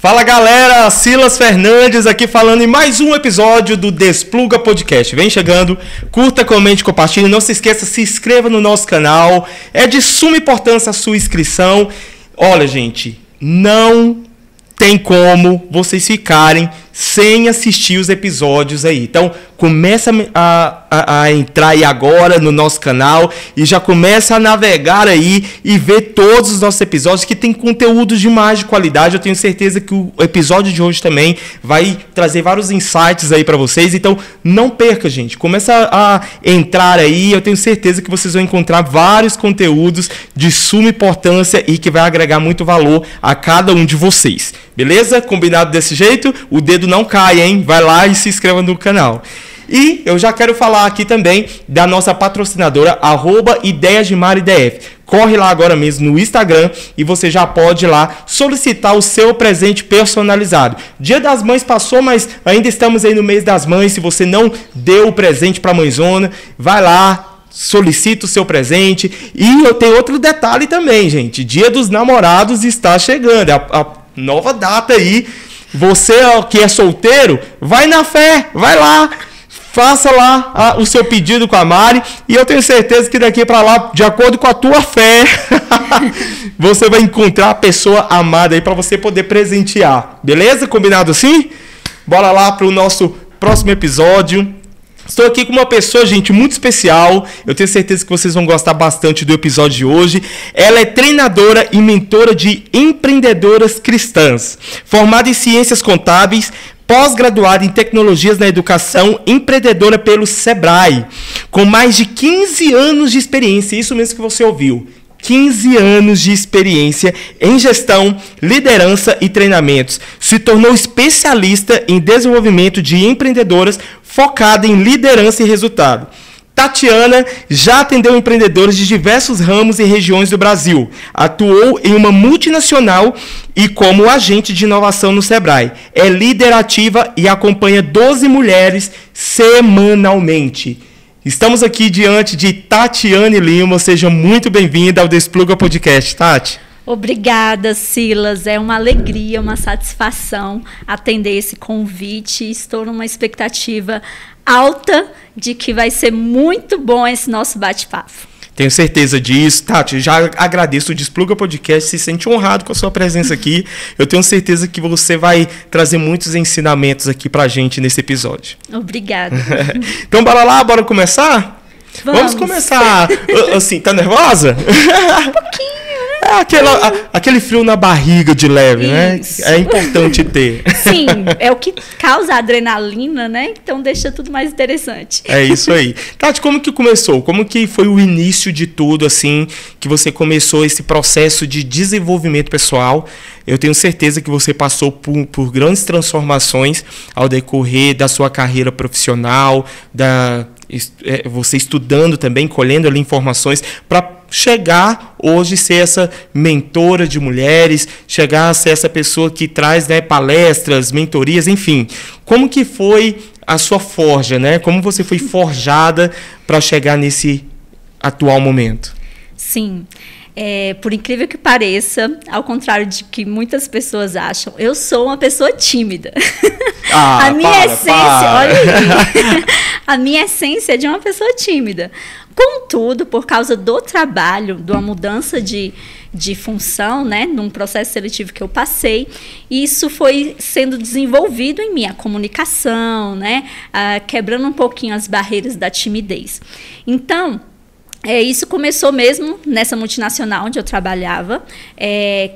Fala galera, Silas Fernandes aqui falando em mais um episódio do Despluga Podcast. Vem chegando, curta, comente, compartilhe, não se esqueça, se inscreva no nosso canal. É de suma importância a sua inscrição. Olha gente, não tem como vocês ficarem sem assistir os episódios aí. Então, começa a entrar aí agora no nosso canal e já começa a navegar aí e ver todos os nossos episódios que tem conteúdo demais de qualidade. Eu tenho certeza que o episódio de hoje também vai trazer vários insights aí para vocês. Então, não perca, gente. Começa a entrar aí. Eu tenho certeza que vocês vão encontrar vários conteúdos de suma importância e que vai agregar muito valor a cada um de vocês. Beleza? Combinado desse jeito? O dedo não cai, hein? Vai lá e se inscreva no canal. E eu já quero falar aqui também da nossa patrocinadora, @ideiasdemaridf. Corre lá agora mesmo no Instagram e você já pode ir lá solicitar o seu presente personalizado. Dia das Mães passou, mas ainda estamos aí no mês das mães. Se você não deu o presente para a mãezona, vai lá, solicita o seu presente. E eu tenho outro detalhe também, gente. Dia dos Namorados está chegando. A nova data aí. Você que é solteiro, vai na fé, vai lá. Faça lá o seu pedido com a Mari e eu tenho certeza que daqui para lá, de acordo com a tua fé, você vai encontrar a pessoa amada aí para você poder presentear. Beleza? Combinado assim? Bora lá para o nosso próximo episódio. Estou aqui com uma pessoa, gente, muito especial. Eu tenho certeza que vocês vão gostar bastante do episódio de hoje. Ela é treinadora e mentora de empreendedoras cristãs, formada em ciências contábeis, pós-graduada em tecnologias na educação, empreendedora pelo Sebrae, com mais de 15 anos de experiência, isso mesmo que você ouviu, 15 anos de experiência em gestão, liderança e treinamentos. Se tornou especialista em desenvolvimento de empreendedoras focada em liderança e resultado. Tatiana já atendeu empreendedores de diversos ramos e regiões do Brasil. Atuou em uma multinacional e como agente de inovação no Sebrae. É líder ativa e acompanha 12 mulheres semanalmente. Estamos aqui diante de Tatiane Lima. Seja muito bem-vinda ao Despluga Podcast, Tati. Obrigada, Silas. É uma alegria, uma satisfação atender esse convite. Estou numa expectativa alta de que vai ser muito bom esse nosso bate-papo. Tenho certeza disso. Tati, já agradeço o Despluga Podcast, se sente honrado com a sua presença aqui. Eu tenho certeza que você vai trazer muitos ensinamentos aqui pra gente nesse episódio. Obrigada. Então, bora lá, bora começar? Vamos começar. Assim, tá nervosa? Um pouquinho. Aquele frio na barriga de leve, Isso. né? É importante ter. Sim, é o que causa adrenalina, né? Então deixa tudo mais interessante. É isso aí. Tati, como que começou? Como que foi o início de tudo, assim, que você começou esse processo de desenvolvimento pessoal? Eu tenho certeza que você passou por grandes transformações ao decorrer da sua carreira profissional, você estudando também, colhendo ali informações para chegar hoje ser essa mentora de mulheres, chegar a ser essa pessoa que traz, né, palestras, mentorias, enfim. Como que foi a sua forja, né? Como você foi forjada para chegar nesse atual momento? Sim. Por incrível que pareça, ao contrário de que muitas pessoas acham, eu sou uma pessoa tímida. A minha essência, olha aí, a minha essência é de uma pessoa tímida. Contudo, por causa do trabalho, de uma mudança de função, né, num processo seletivo que eu passei, isso foi sendo desenvolvido em mim, a comunicação, né, quebrando um pouquinho as barreiras da timidez. Então, isso começou mesmo nessa multinacional onde eu trabalhava.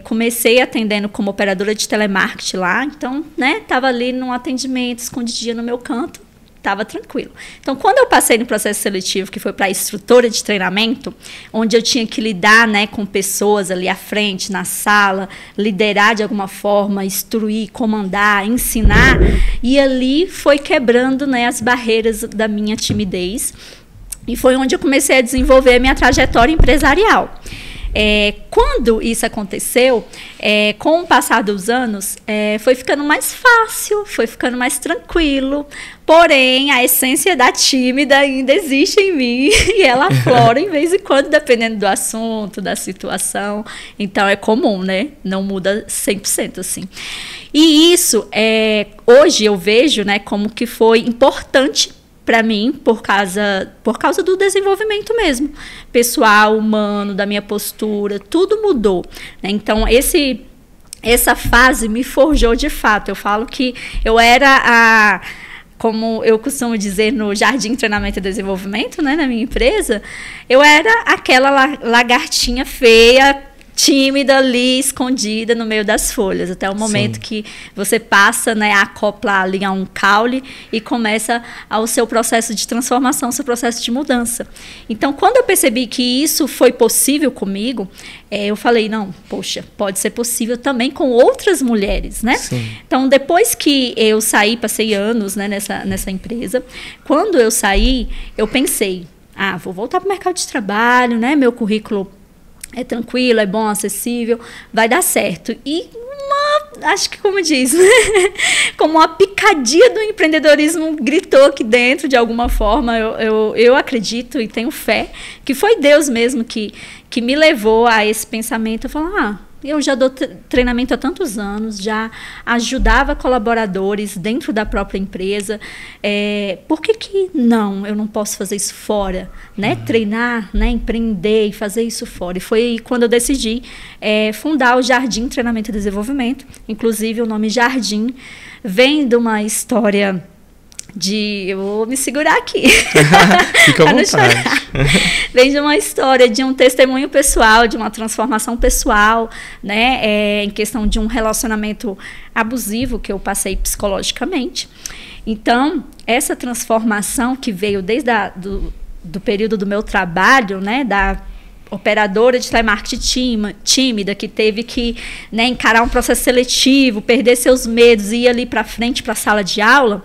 Comecei atendendo como operadora de telemarketing lá. Então, né, estava ali num atendimento, escondidinha no meu canto, estava tranquilo. Então, quando eu passei no processo seletivo, que foi para instrutora de treinamento, onde eu tinha que lidar, né, com pessoas ali à frente, na sala, liderar de alguma forma, instruir, comandar, ensinar, e ali foi quebrando, né, as barreiras da minha timidez. E foi onde eu comecei a desenvolver a minha trajetória empresarial. Quando isso aconteceu, com o passar dos anos, foi ficando mais fácil, foi ficando mais tranquilo. Porém, a essência da tímida ainda existe em mim e ela aflora em vez em quando, dependendo do assunto, da situação. Então, é comum, né? Não muda 100%, assim. E isso, hoje eu vejo, né, como que foi importante para mim, por causa do desenvolvimento mesmo, pessoal, humano, da minha postura, tudo mudou, né? Então, essa fase me forjou de fato. Eu falo que eu era como eu costumo dizer no Jardim Treinamento e Desenvolvimento, né, na minha empresa, eu era aquela lagartinha feia, tímida ali, escondida no meio das folhas, até o momento que você passa, né, a acoplar ali a um caule e começa o seu processo de transformação, o seu processo de mudança. Então, quando eu percebi que isso foi possível comigo, eu falei, não, poxa, pode ser possível também com outras mulheres, né? Sim. Então, depois que eu saí, passei anos, né, nessa empresa, quando eu saí, eu pensei, vou voltar para o mercado de trabalho, né, meu currículo é tranquilo, é bom, acessível, vai dar certo. E acho que como diz, né? Como uma picadinha do empreendedorismo gritou aqui dentro, de alguma forma, eu acredito e tenho fé que foi Deus mesmo que me levou a esse pensamento. Eu falo, eu já dou treinamento há tantos anos, já ajudava colaboradores dentro da própria empresa. Por que não? Eu não posso fazer isso fora, né? Treinar, né? Empreender e fazer isso fora. E foi quando eu decidi fundar o Jardim Treinamento e Desenvolvimento. Inclusive, o nome Jardim vem de uma história eu vou me segurar aqui. Fica à vontade. Vem de uma história, de um testemunho pessoal, de uma transformação pessoal, né? Em questão de um relacionamento abusivo que eu passei psicologicamente. Então, essa transformação que veio desde do período do meu trabalho, né? Da operadora de telemarketing tímida, que teve que, né, encarar um processo seletivo, perder seus medos e ir ali para frente, para a sala de aula,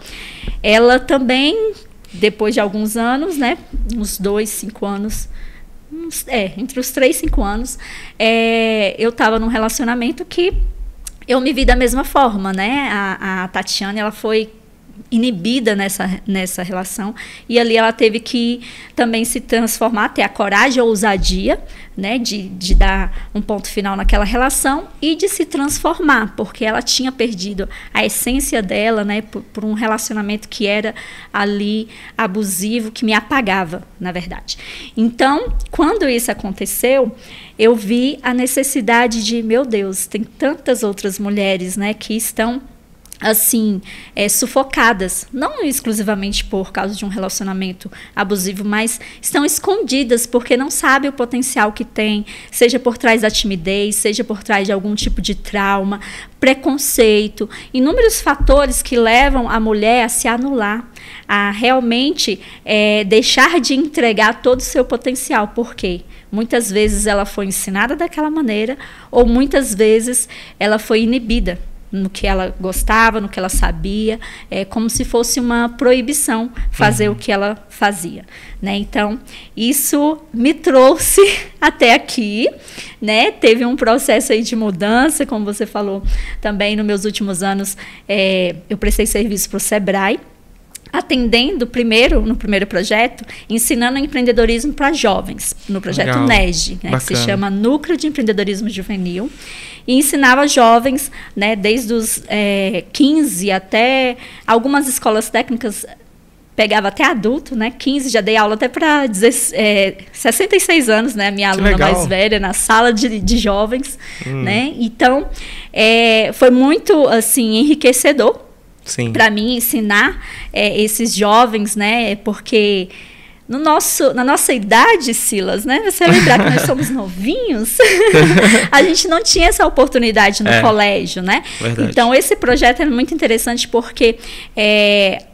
ela também, depois de alguns anos, né, uns 2, 5 anos, entre os 3 e 5 anos, eu estava num relacionamento que eu me vi da mesma forma, né? A Tatiana, ela foi inibida nessa relação, e ali ela teve que também se transformar, ter a coragem ou ousadia, né, de dar um ponto final naquela relação e de se transformar, porque ela tinha perdido a essência dela, né, por um relacionamento que era ali abusivo, que me apagava, na verdade. Então, quando isso aconteceu, eu vi a necessidade de, meu Deus, tem tantas outras mulheres, né, que estão assim, sufocadas, não exclusivamente por causa de um relacionamento abusivo, mas estão escondidas porque não sabem o potencial que tem, seja por trás da timidez, seja por trás de algum tipo de trauma, preconceito, inúmeros fatores que levam a mulher a se anular, a realmente deixar de entregar todo o seu potencial. Por quê? Muitas vezes ela foi ensinada daquela maneira, ou muitas vezes ela foi inibida no que ela gostava, no que ela sabia, como se fosse uma proibição fazer o que ela fazia, né? Então, isso me trouxe até aqui, né? Teve um processo aí de mudança, como você falou também, nos meus últimos anos, eu prestei serviço para o Sebrae, atendendo no primeiro projeto, ensinando empreendedorismo para jovens, no projeto NEG, né, que se chama Núcleo de Empreendedorismo Juvenil, e ensinava jovens, né, desde os 15 até algumas escolas técnicas, pegava até adulto, né, 15, já dei aula até para 66 anos, né, minha aluna mais velha, na sala de jovens, né, então foi muito, assim, enriquecedor para mim ensinar esses jovens, né? Porque na nossa idade, Silas, né? Você lembrar que nós somos novinhos, a gente não tinha essa oportunidade no colégio, né? Verdade. Então, esse projeto é muito interessante porque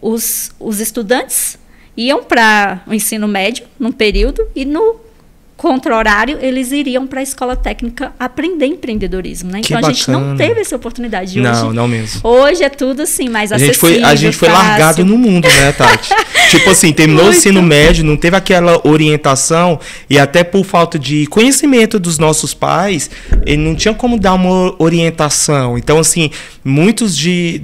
os estudantes iam para o ensino médio num período e no contra horário, eles iriam para a escola técnica aprender empreendedorismo, né? Então, a gente não teve essa oportunidade hoje. Não mesmo. Hoje é tudo assim, mais acessível. A gente foi largado no mundo, né, Tati? Tipo assim, terminou o ensino médio, não teve aquela orientação, e até por falta de conhecimento dos nossos pais, ele não tinha como dar uma orientação. Então, assim, muitos de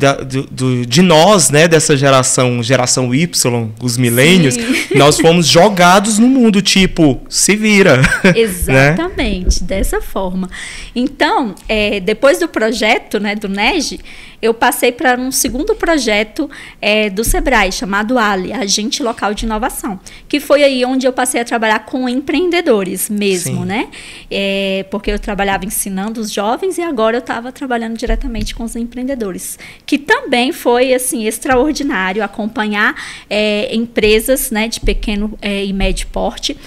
nós, né, dessa geração Y, os milênios, nós fomos jogados no mundo, tipo, se vira. Exatamente, né? Dessa forma. Então, depois do projeto, né, do NEG, eu passei para um segundo projeto do Sebrae, chamado ALI, Agente Local de Inovação, que foi aí onde eu passei a trabalhar com empreendedores mesmo, né? Porque eu trabalhava ensinando os jovens e agora eu estava trabalhando diretamente com os empreendedores, que também foi, assim, extraordinário acompanhar empresas, né, de pequeno e médio porte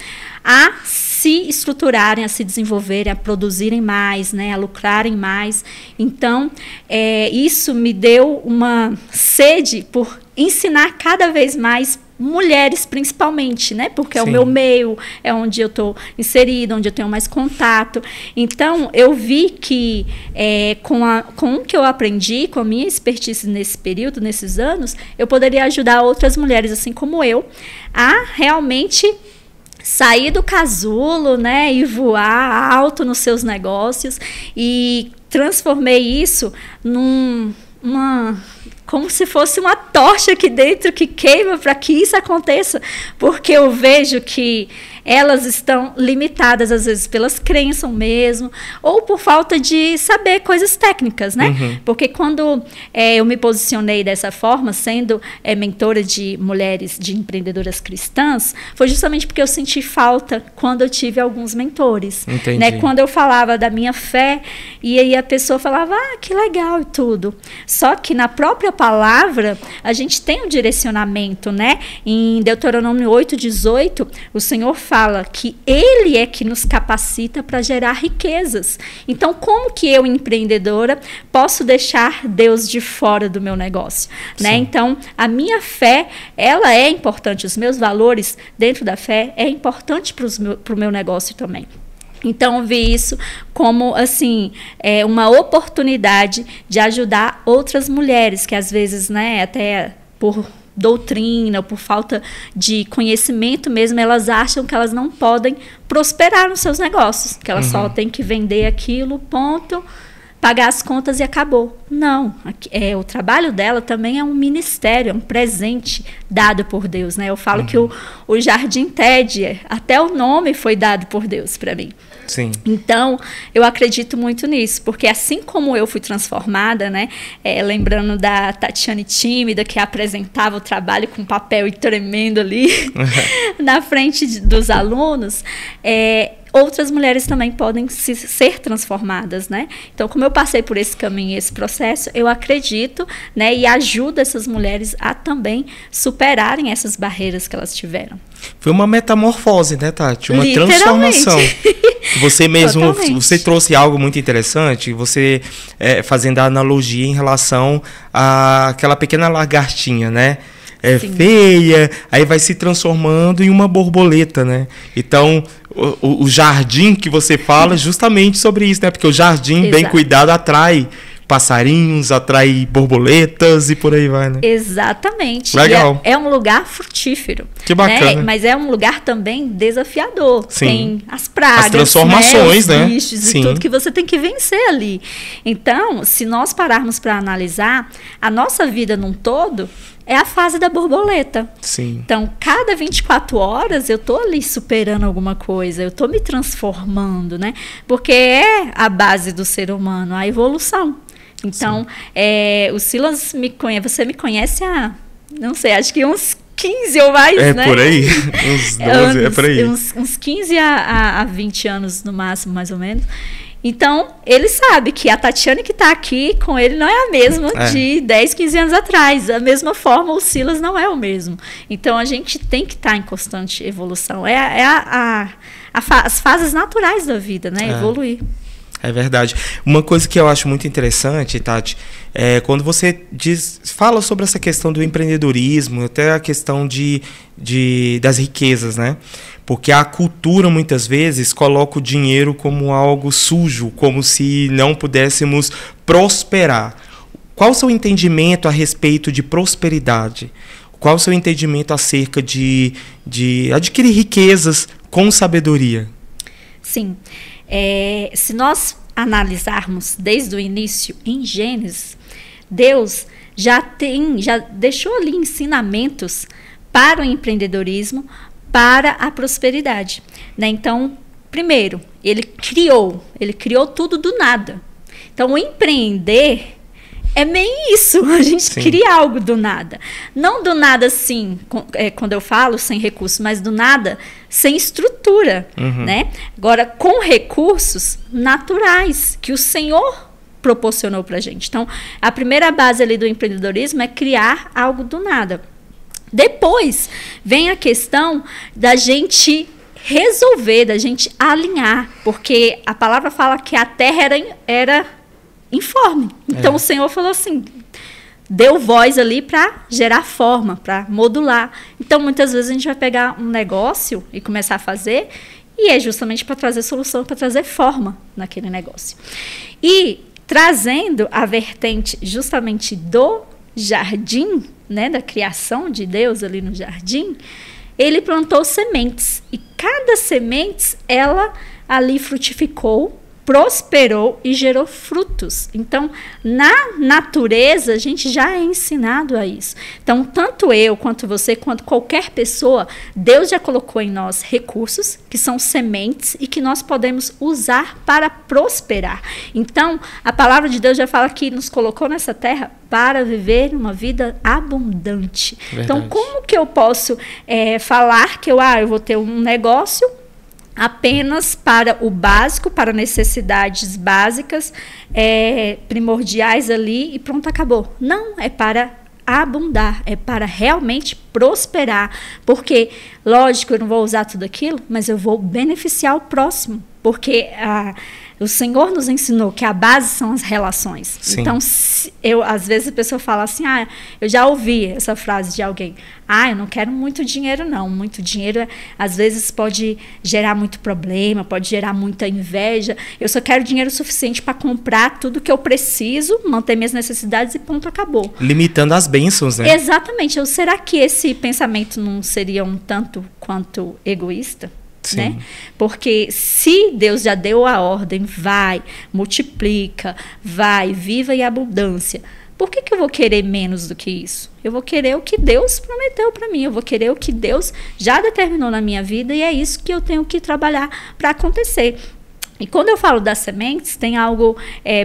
a se estruturarem, a se desenvolverem, a produzirem mais, né, a lucrarem mais. Então, isso me deu uma sede por ensinar cada vez mais mulheres, principalmente, né? Porque é o meu meio, é onde eu estou inserida, onde eu tenho mais contato. Então, eu vi que com o que eu aprendi, com a minha expertise nesse período, nesses anos, eu poderia ajudar outras mulheres, assim como eu, a realmente sair do casulo, né, e voar alto nos seus negócios, e transformei isso como se fosse uma tocha aqui dentro que queima para que isso aconteça, porque eu vejo que elas estão limitadas, às vezes, pelas crenças mesmo, ou por falta de saber coisas técnicas, né? Porque quando eu me posicionei dessa forma, sendo mentora de mulheres, de empreendedoras cristãs, foi justamente porque eu senti falta quando eu tive alguns mentores. Né? Quando eu falava da minha fé, e aí a pessoa falava, que legal e tudo. Só que na própria palavra, a gente tem um direcionamento, né? Em Deuteronômio 8:18, o Senhor fala que Ele é que nos capacita para gerar riquezas. Então, como que eu, empreendedora, posso deixar Deus de fora do meu negócio? Né? Então, a minha fé, ela é importante. Os meus valores dentro da fé é importante para o meu negócio também. Então, eu vi isso como, assim, uma oportunidade de ajudar outras mulheres que, às vezes, né, até por doutrina, por falta de conhecimento mesmo, elas acham que elas não podem prosperar nos seus negócios, que elas só têm que vender aquilo, ponto, pagar as contas e acabou. Não, o trabalho dela também é um ministério, é um presente dado por Deus, né? Eu falo que o Jardim TED, até o nome foi dado por Deus para mim. Sim. Então, eu acredito muito nisso, porque assim como eu fui transformada, né, lembrando da Tatiane tímida, que apresentava o trabalho com papel e tremendo ali na frente dos alunos, outras mulheres também podem ser transformadas, né? Então, como eu passei por esse caminho, esse processo, eu acredito, né, e ajudo essas mulheres a também superarem essas barreiras que elas tiveram. Foi uma metamorfose, né, Tati? Uma transformação. Você mesmo, você trouxe algo muito interessante, você fazendo a analogia em relação àquela pequena lagartinha, né? Feia, aí vai se transformando em uma borboleta, né? Então, o jardim que você fala é justamente sobre isso, né? Porque o jardim bem cuidado atrai passarinhos, atrai borboletas e por aí vai, né? Exatamente. Legal. É um lugar frutífero. Que bacana. Né? Mas é um lugar também desafiador. Sim. Tem as pragas, as transformações, né? Os né? bichos Sim. e tudo que você tem que vencer ali. Então, se nós pararmos para analisar, a nossa vida num todo é a fase da borboleta. Sim. Então, cada 24 horas eu estou ali superando alguma coisa, eu estou me transformando, né? Porque é a base do ser humano, a evolução. Então, o Silas você me conhece há, não sei, acho que uns 15 ou mais, né? Por aí, uns 12, por aí. Uns 15 a 20 anos no máximo, mais ou menos. Então, ele sabe que a Tatiane que está aqui com ele não é a mesma de 10, 15 anos atrás. Da mesma forma, o Silas não é o mesmo. Então, a gente tem que estar em constante evolução. As fases naturais da vida, né? Evoluir. É verdade. Uma coisa que eu acho muito interessante, Tati, quando você fala sobre essa questão do empreendedorismo, até a questão das riquezas, né? Porque a cultura, muitas vezes, coloca o dinheiro como algo sujo, como se não pudéssemos prosperar. Qual o seu entendimento a respeito de prosperidade? Qual o seu entendimento acerca de adquirir riquezas com sabedoria? Sim. Se nós analisarmos desde o início em Gênesis, Deus já deixou ali ensinamentos para o empreendedorismo, para a prosperidade, né? Então, primeiro, ele criou tudo do nada. Então, o empreender é meio isso, a gente cria algo do nada. Não do nada, assim, quando eu falo sem recursos, mas do nada sem estrutura, né? Agora, com recursos naturais, que o Senhor proporcionou para a gente. Então, a primeira base ali do empreendedorismo é criar algo do nada. Depois, vem a questão da gente resolver, da gente alinhar, porque a palavra fala que a terra era informe. Então, o Senhor falou assim, deu voz ali para gerar forma, para modular. Então, muitas vezes a gente vai pegar um negócio e começar a fazer, e é justamente para trazer solução, para trazer forma naquele negócio. E trazendo a vertente justamente do jardim, né, da criação de Deus ali no jardim, ele plantou sementes. E cada semente, ela ali frutificou, prosperou e gerou frutos. Então, na natureza, a gente já é ensinado a isso. Então, tanto eu, quanto você, quanto qualquer pessoa, Deus já colocou em nós recursos, que são sementes, e que nós podemos usar para prosperar. Então, a palavra de Deus já fala que nos colocou nessa terra para viver uma vida abundante. Verdade. Então, como que eu posso falar que eu vou ter um negócio apenas para o básico, para necessidades básicas, primordiais ali, e pronto, acabou? Não, é para abundar, é para realmente prosperar, porque, lógico, eu não vou usar tudo aquilo, mas eu vou beneficiar o próximo, porque o Senhor nos ensinou que a base são as relações. Sim. Então, às vezes a pessoa fala assim, eu já ouvi essa frase de alguém, eu não quero muito dinheiro não, muito dinheiro às vezes pode gerar muito problema, pode gerar muita inveja, eu só quero dinheiro suficiente para comprar tudo que eu preciso, manter minhas necessidades e ponto, acabou. Limitando as bênçãos, né? Exatamente. Será que esse pensamento não seria um tanto quanto egoísta? Né? Porque se Deus já deu a ordem, vai, multiplica, vai, viva em abundância, por que eu vou querer menos do que isso? Eu vou querer o que Deus prometeu para mim, eu vou querer o que Deus já determinou na minha vida, e é isso que eu tenho que trabalhar para acontecer. E quando eu falo das sementes, tem algo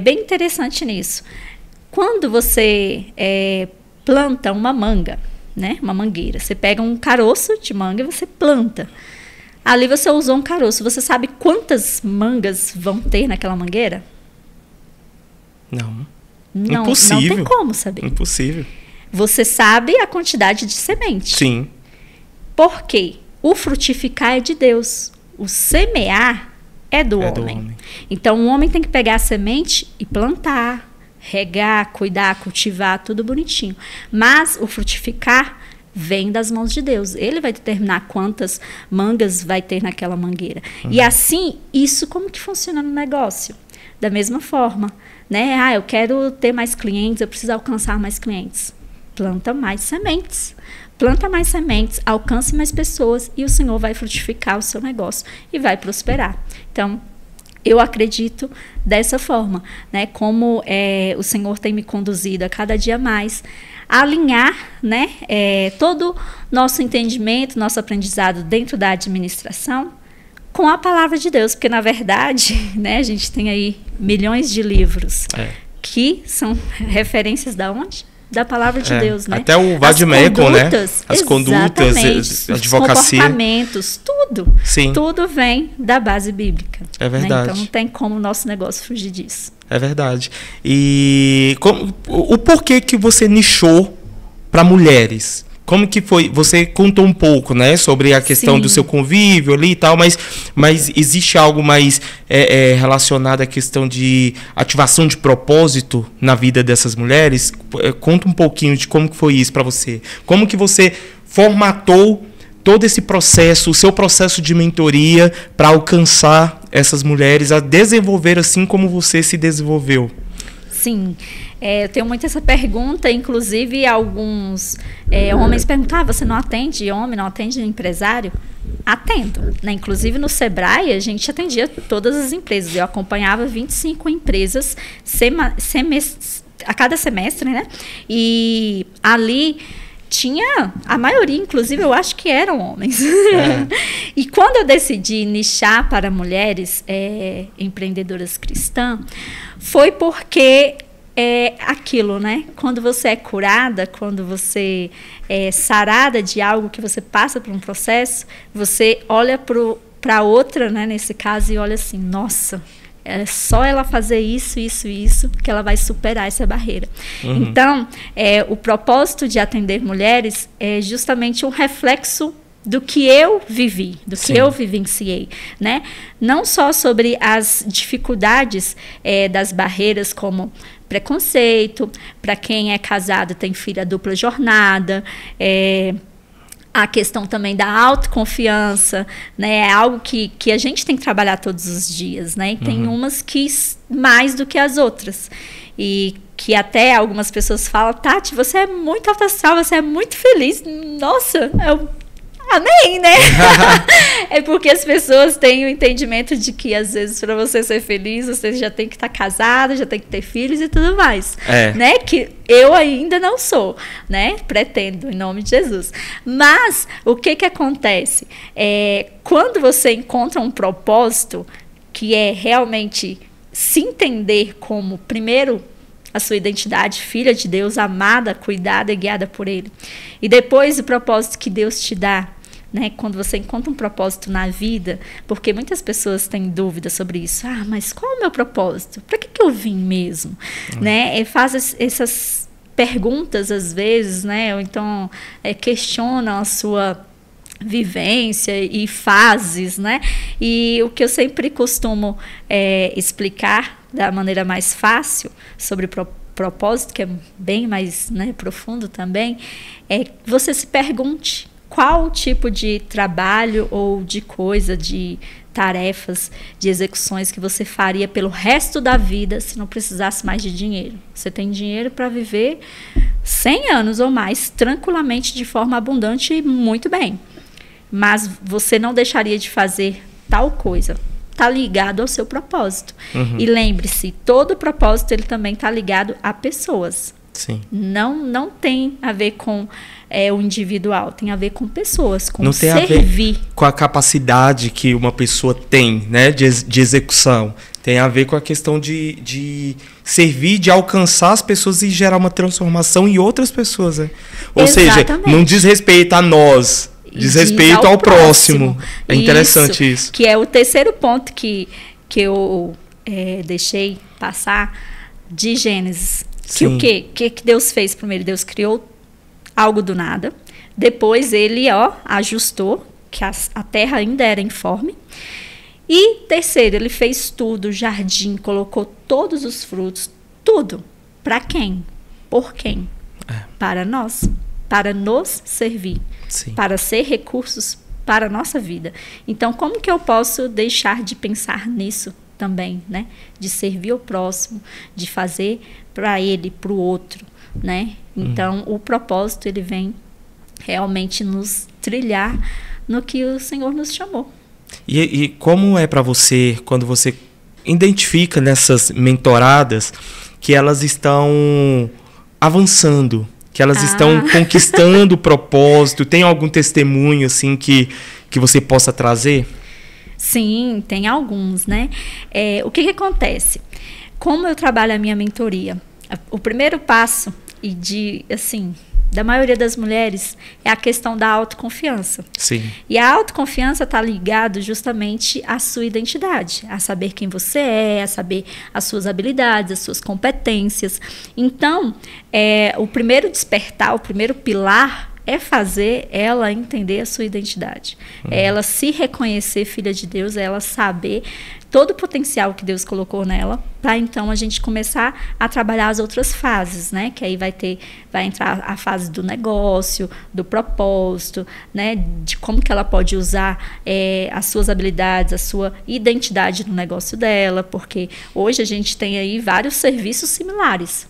bem interessante nisso. Quando você planta uma manga, né, uma mangueira, você pega um caroço de manga e você planta. Ali você usou um caroço. Você sabe quantas mangas vão ter naquela mangueira? Não. Impossível. Não tem como saber. Impossível. Você sabe a quantidade de semente. Sim. Por quê? O frutificar é de Deus. O semear é do homem. Então, o homem tem que pegar a semente e plantar, regar, cuidar, cultivar, tudo bonitinho. Mas o frutificar vem das mãos de Deus. Ele vai determinar quantas mangas vai ter naquela mangueira. E assim, isso como que funciona no negócio? Da mesma forma, né? Eu quero ter mais clientes, eu preciso alcançar mais clientes. Planta mais sementes. Planta mais sementes, alcance mais pessoas e o Senhor vai frutificar o seu negócio e vai prosperar. Então, eu acredito dessa forma, né? Como o Senhor tem me conduzido a cada dia mais a alinhar, né, todo nosso entendimento, nosso aprendizado dentro da administração com a palavra de Deus, porque na verdade, né, a gente tem aí milhões de livros que são referências da onde? Da palavra de Deus, né? Até o Vademecum, né? As condutas, a advocacia, os comportamentos, tudo. Sim. Tudo vem da base bíblica. É verdade. Né? Então não tem como o nosso negócio fugir disso. É verdade. E o porquê que você nichou para mulheres? Como que foi? Você contou um pouco, né, sobre a questão do seu convívio ali e tal, mas existe algo mais relacionado à questão de ativação de propósito na vida dessas mulheres? Conta um pouquinho de como que foi isso para você. Como que você formatou todo esse processo, o seu processo de mentoria para alcançar essas mulheres a desenvolver assim como você se desenvolveu? Sim. Eu tenho muito essa pergunta, inclusive alguns homens perguntam, você não atende homem, não atende empresário? Atendo, né? Inclusive no Sebrae a gente atendia todas as empresas, eu acompanhava 25 empresas a cada semestre, né? E ali tinha, a maioria, inclusive, eu acho que eram homens. E quando eu decidi nichar para mulheres empreendedoras cristãs, foi porque aquilo, né? Quando você é curada, quando você é sarada de algo que você passa por um processo, você olha para outra, né, nesse caso, e olha assim, nossa, é só ela fazer isso, que ela vai superar essa barreira. Então, o propósito de atender mulheres é justamente um reflexo do que eu vivi, do que eu vivenciei, né? Não só sobre as dificuldades das barreiras, como preconceito, para quem é casado tem filha dupla jornada, a questão também da autoconfiança, né? É algo que a gente tem que trabalhar todos os dias, né? E tem umas que mais do que as outras. E que até algumas pessoas falam, Tati, você é muito alta astral, você é muito feliz. Nossa, amém, né? É porque as pessoas têm o entendimento de que, às vezes, para você ser feliz, você já tem que estar casada, já tem que ter filhos e tudo mais. Né? Que eu ainda não sou, né? Pretendo, em nome de Jesus. Mas, o que acontece? Quando você encontra um propósito, que é realmente se entender como, primeiro, a sua identidade, filha de Deus, amada, cuidada e guiada por Ele. E depois, o propósito que Deus te dá, né? Quando você encontra um propósito na vida, porque muitas pessoas têm dúvidas sobre isso. Mas qual é o meu propósito? Para que eu vim mesmo? Né? Faz essas perguntas às vezes, né? Ou então questionam a sua vivência e fases, né? E o que eu sempre costumo explicar da maneira mais fácil sobre propósito, que é bem mais, né, profundo também, você se pergunte qual tipo de trabalho ou de coisa, de tarefas, de execuções que você faria pelo resto da vida se não precisasse mais de dinheiro. Você tem dinheiro para viver 100 anos ou mais, tranquilamente, de forma abundante e muito bem. Mas você não deixaria de fazer tal coisa. Está ligado ao seu propósito. E lembre-se, todo propósito ele também está ligado a pessoas. Sim. Não tem a ver com o individual, tem a ver com pessoas, com não tem servir. A ver com a capacidade que uma pessoa tem, né, de execução. Tem a ver com a questão de servir, de alcançar as pessoas e gerar uma transformação em outras pessoas. Né? Ou seja, não diz respeito a nós, diz respeito ao próximo. É interessante isso. Que é o terceiro ponto que eu deixei passar de Gênesis. Que o que Deus fez primeiro? Deus criou algo do nada. Depois ele ajustou, que a terra ainda era informe. E terceiro, ele fez tudo, o jardim, colocou todos os frutos, tudo. Para quem? Por quem? Para nós. Para nos servir. Sim. Para ser recursos para a nossa vida. Então, como que eu posso deixar de pensar nisso também, né? De servir ao próximo, de fazer para ele, para o outro, né? Então, o propósito, ele vem realmente nos trilhar no que o Senhor nos chamou. E como é para você, quando você identifica nessas mentoradas que elas estão avançando, que elas estão conquistando o propósito? Tem algum testemunho assim que você possa trazer? Sim, tem alguns, né? O que acontece? Como eu trabalho a minha mentoria, o primeiro passo da maioria das mulheres é a questão da autoconfiança. Sim. E a autoconfiança está ligado justamente à sua identidade, a saber quem você é, a saber as suas habilidades, as suas competências. Então, o primeiro despertar, o primeiro pilar é fazer ela entender a sua identidade. É ela se reconhecer filha de Deus, é ela saber todo o potencial que Deus colocou nela, para então a gente começar a trabalhar as outras fases, né? Que aí vai entrar a fase do negócio, do propósito, né? De como que ela pode usar as suas habilidades, a sua identidade no negócio dela, porque hoje a gente tem aí vários serviços similares.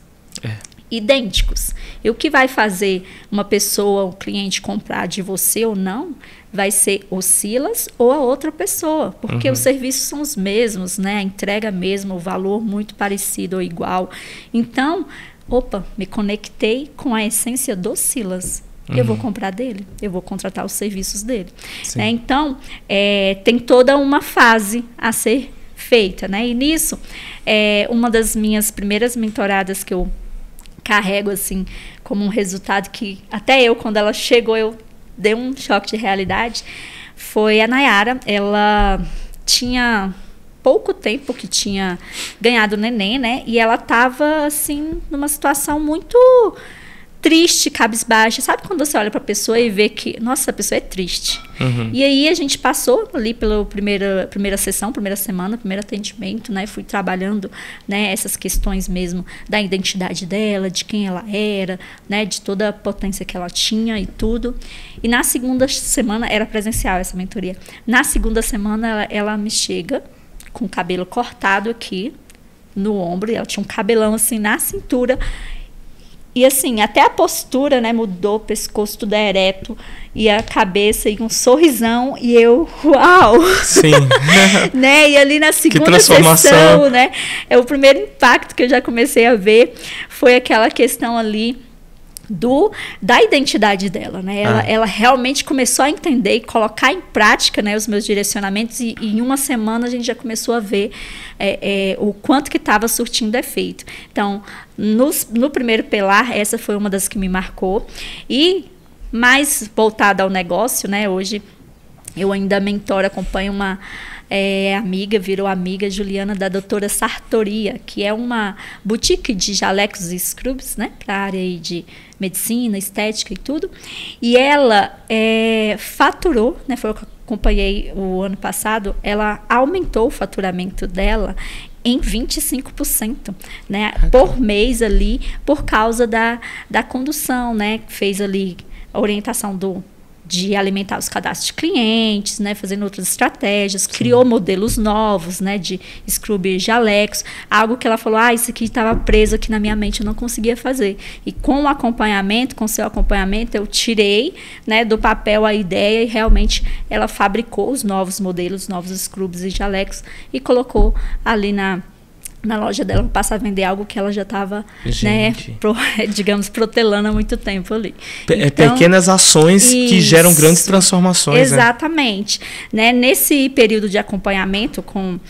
idênticos. E o que vai fazer uma pessoa, um cliente comprar de você ou não, vai ser o Silas ou a outra pessoa, porque os serviços são os mesmos, né? A entrega mesmo, o valor muito parecido ou igual. Então, me conectei com a essência do Silas. Eu vou comprar dele, eu vou contratar os serviços dele. Né? Então, tem toda uma fase a ser feita, né? E nisso, uma das minhas primeiras mentoradas que eu carrego assim como um resultado que até eu, quando ela chegou, eu dei um choque de realidade, foi a Nayara. Ela tinha pouco tempo que tinha ganhado o neném, né? E ela estava assim numa situação muito triste, cabisbaixa. Sabe quando você olha para a pessoa e vê que, nossa, a pessoa é triste. E aí a gente passou ali pela primeira sessão, primeira semana, primeiro atendimento, né? Fui trabalhando, né, essas questões mesmo da identidade dela, de quem ela era, né, de toda a potência que ela tinha e tudo. E na segunda semana, era presencial essa mentoria. Na segunda semana ela me chega com o cabelo cortado aqui no ombro, e ela tinha um cabelão assim na cintura. E assim, até a postura, né, mudou, o pescoço tudo ereto, e a cabeça, e um sorrisão, e eu, uau! Sim. Né? E ali na segunda sessão, né, o primeiro impacto que eu já comecei a ver foi aquela questão ali da identidade dela, né? Ela realmente começou a entender e colocar em prática, né, os meus direcionamentos, e em uma semana a gente já começou a ver o quanto que estava surtindo efeito. Então, no primeiro pilar, essa foi uma das que me marcou. E mais voltada ao negócio, né? Hoje eu ainda mentoro, acompanho uma amiga, virou amiga, Juliana, da doutora Sartoria, que é uma boutique de jalecos e scrubs, né, para a área aí de medicina, estética e tudo. E ela faturou, né, foi o que eu acompanhei o ano passado, ela aumentou o faturamento dela em 25%, né, por mês ali, por causa da condução, né, fez ali a orientação de alimentar os cadastros de clientes, né, fazendo outras estratégias, criou modelos novos, né, de scrub e jalecos, algo que ela falou, isso aqui estava preso aqui na minha mente, eu não conseguia fazer. E com o acompanhamento, com o seu acompanhamento, eu tirei, né, do papel a ideia, e realmente ela fabricou os novos modelos, novos scrubs e jalecos, e colocou ali na loja dela, para passar a vender algo que ela já estava, né, digamos, protelando há muito tempo ali. Então, pequenas ações que geram grandes transformações. Exatamente. Né? Nesse período de acompanhamento com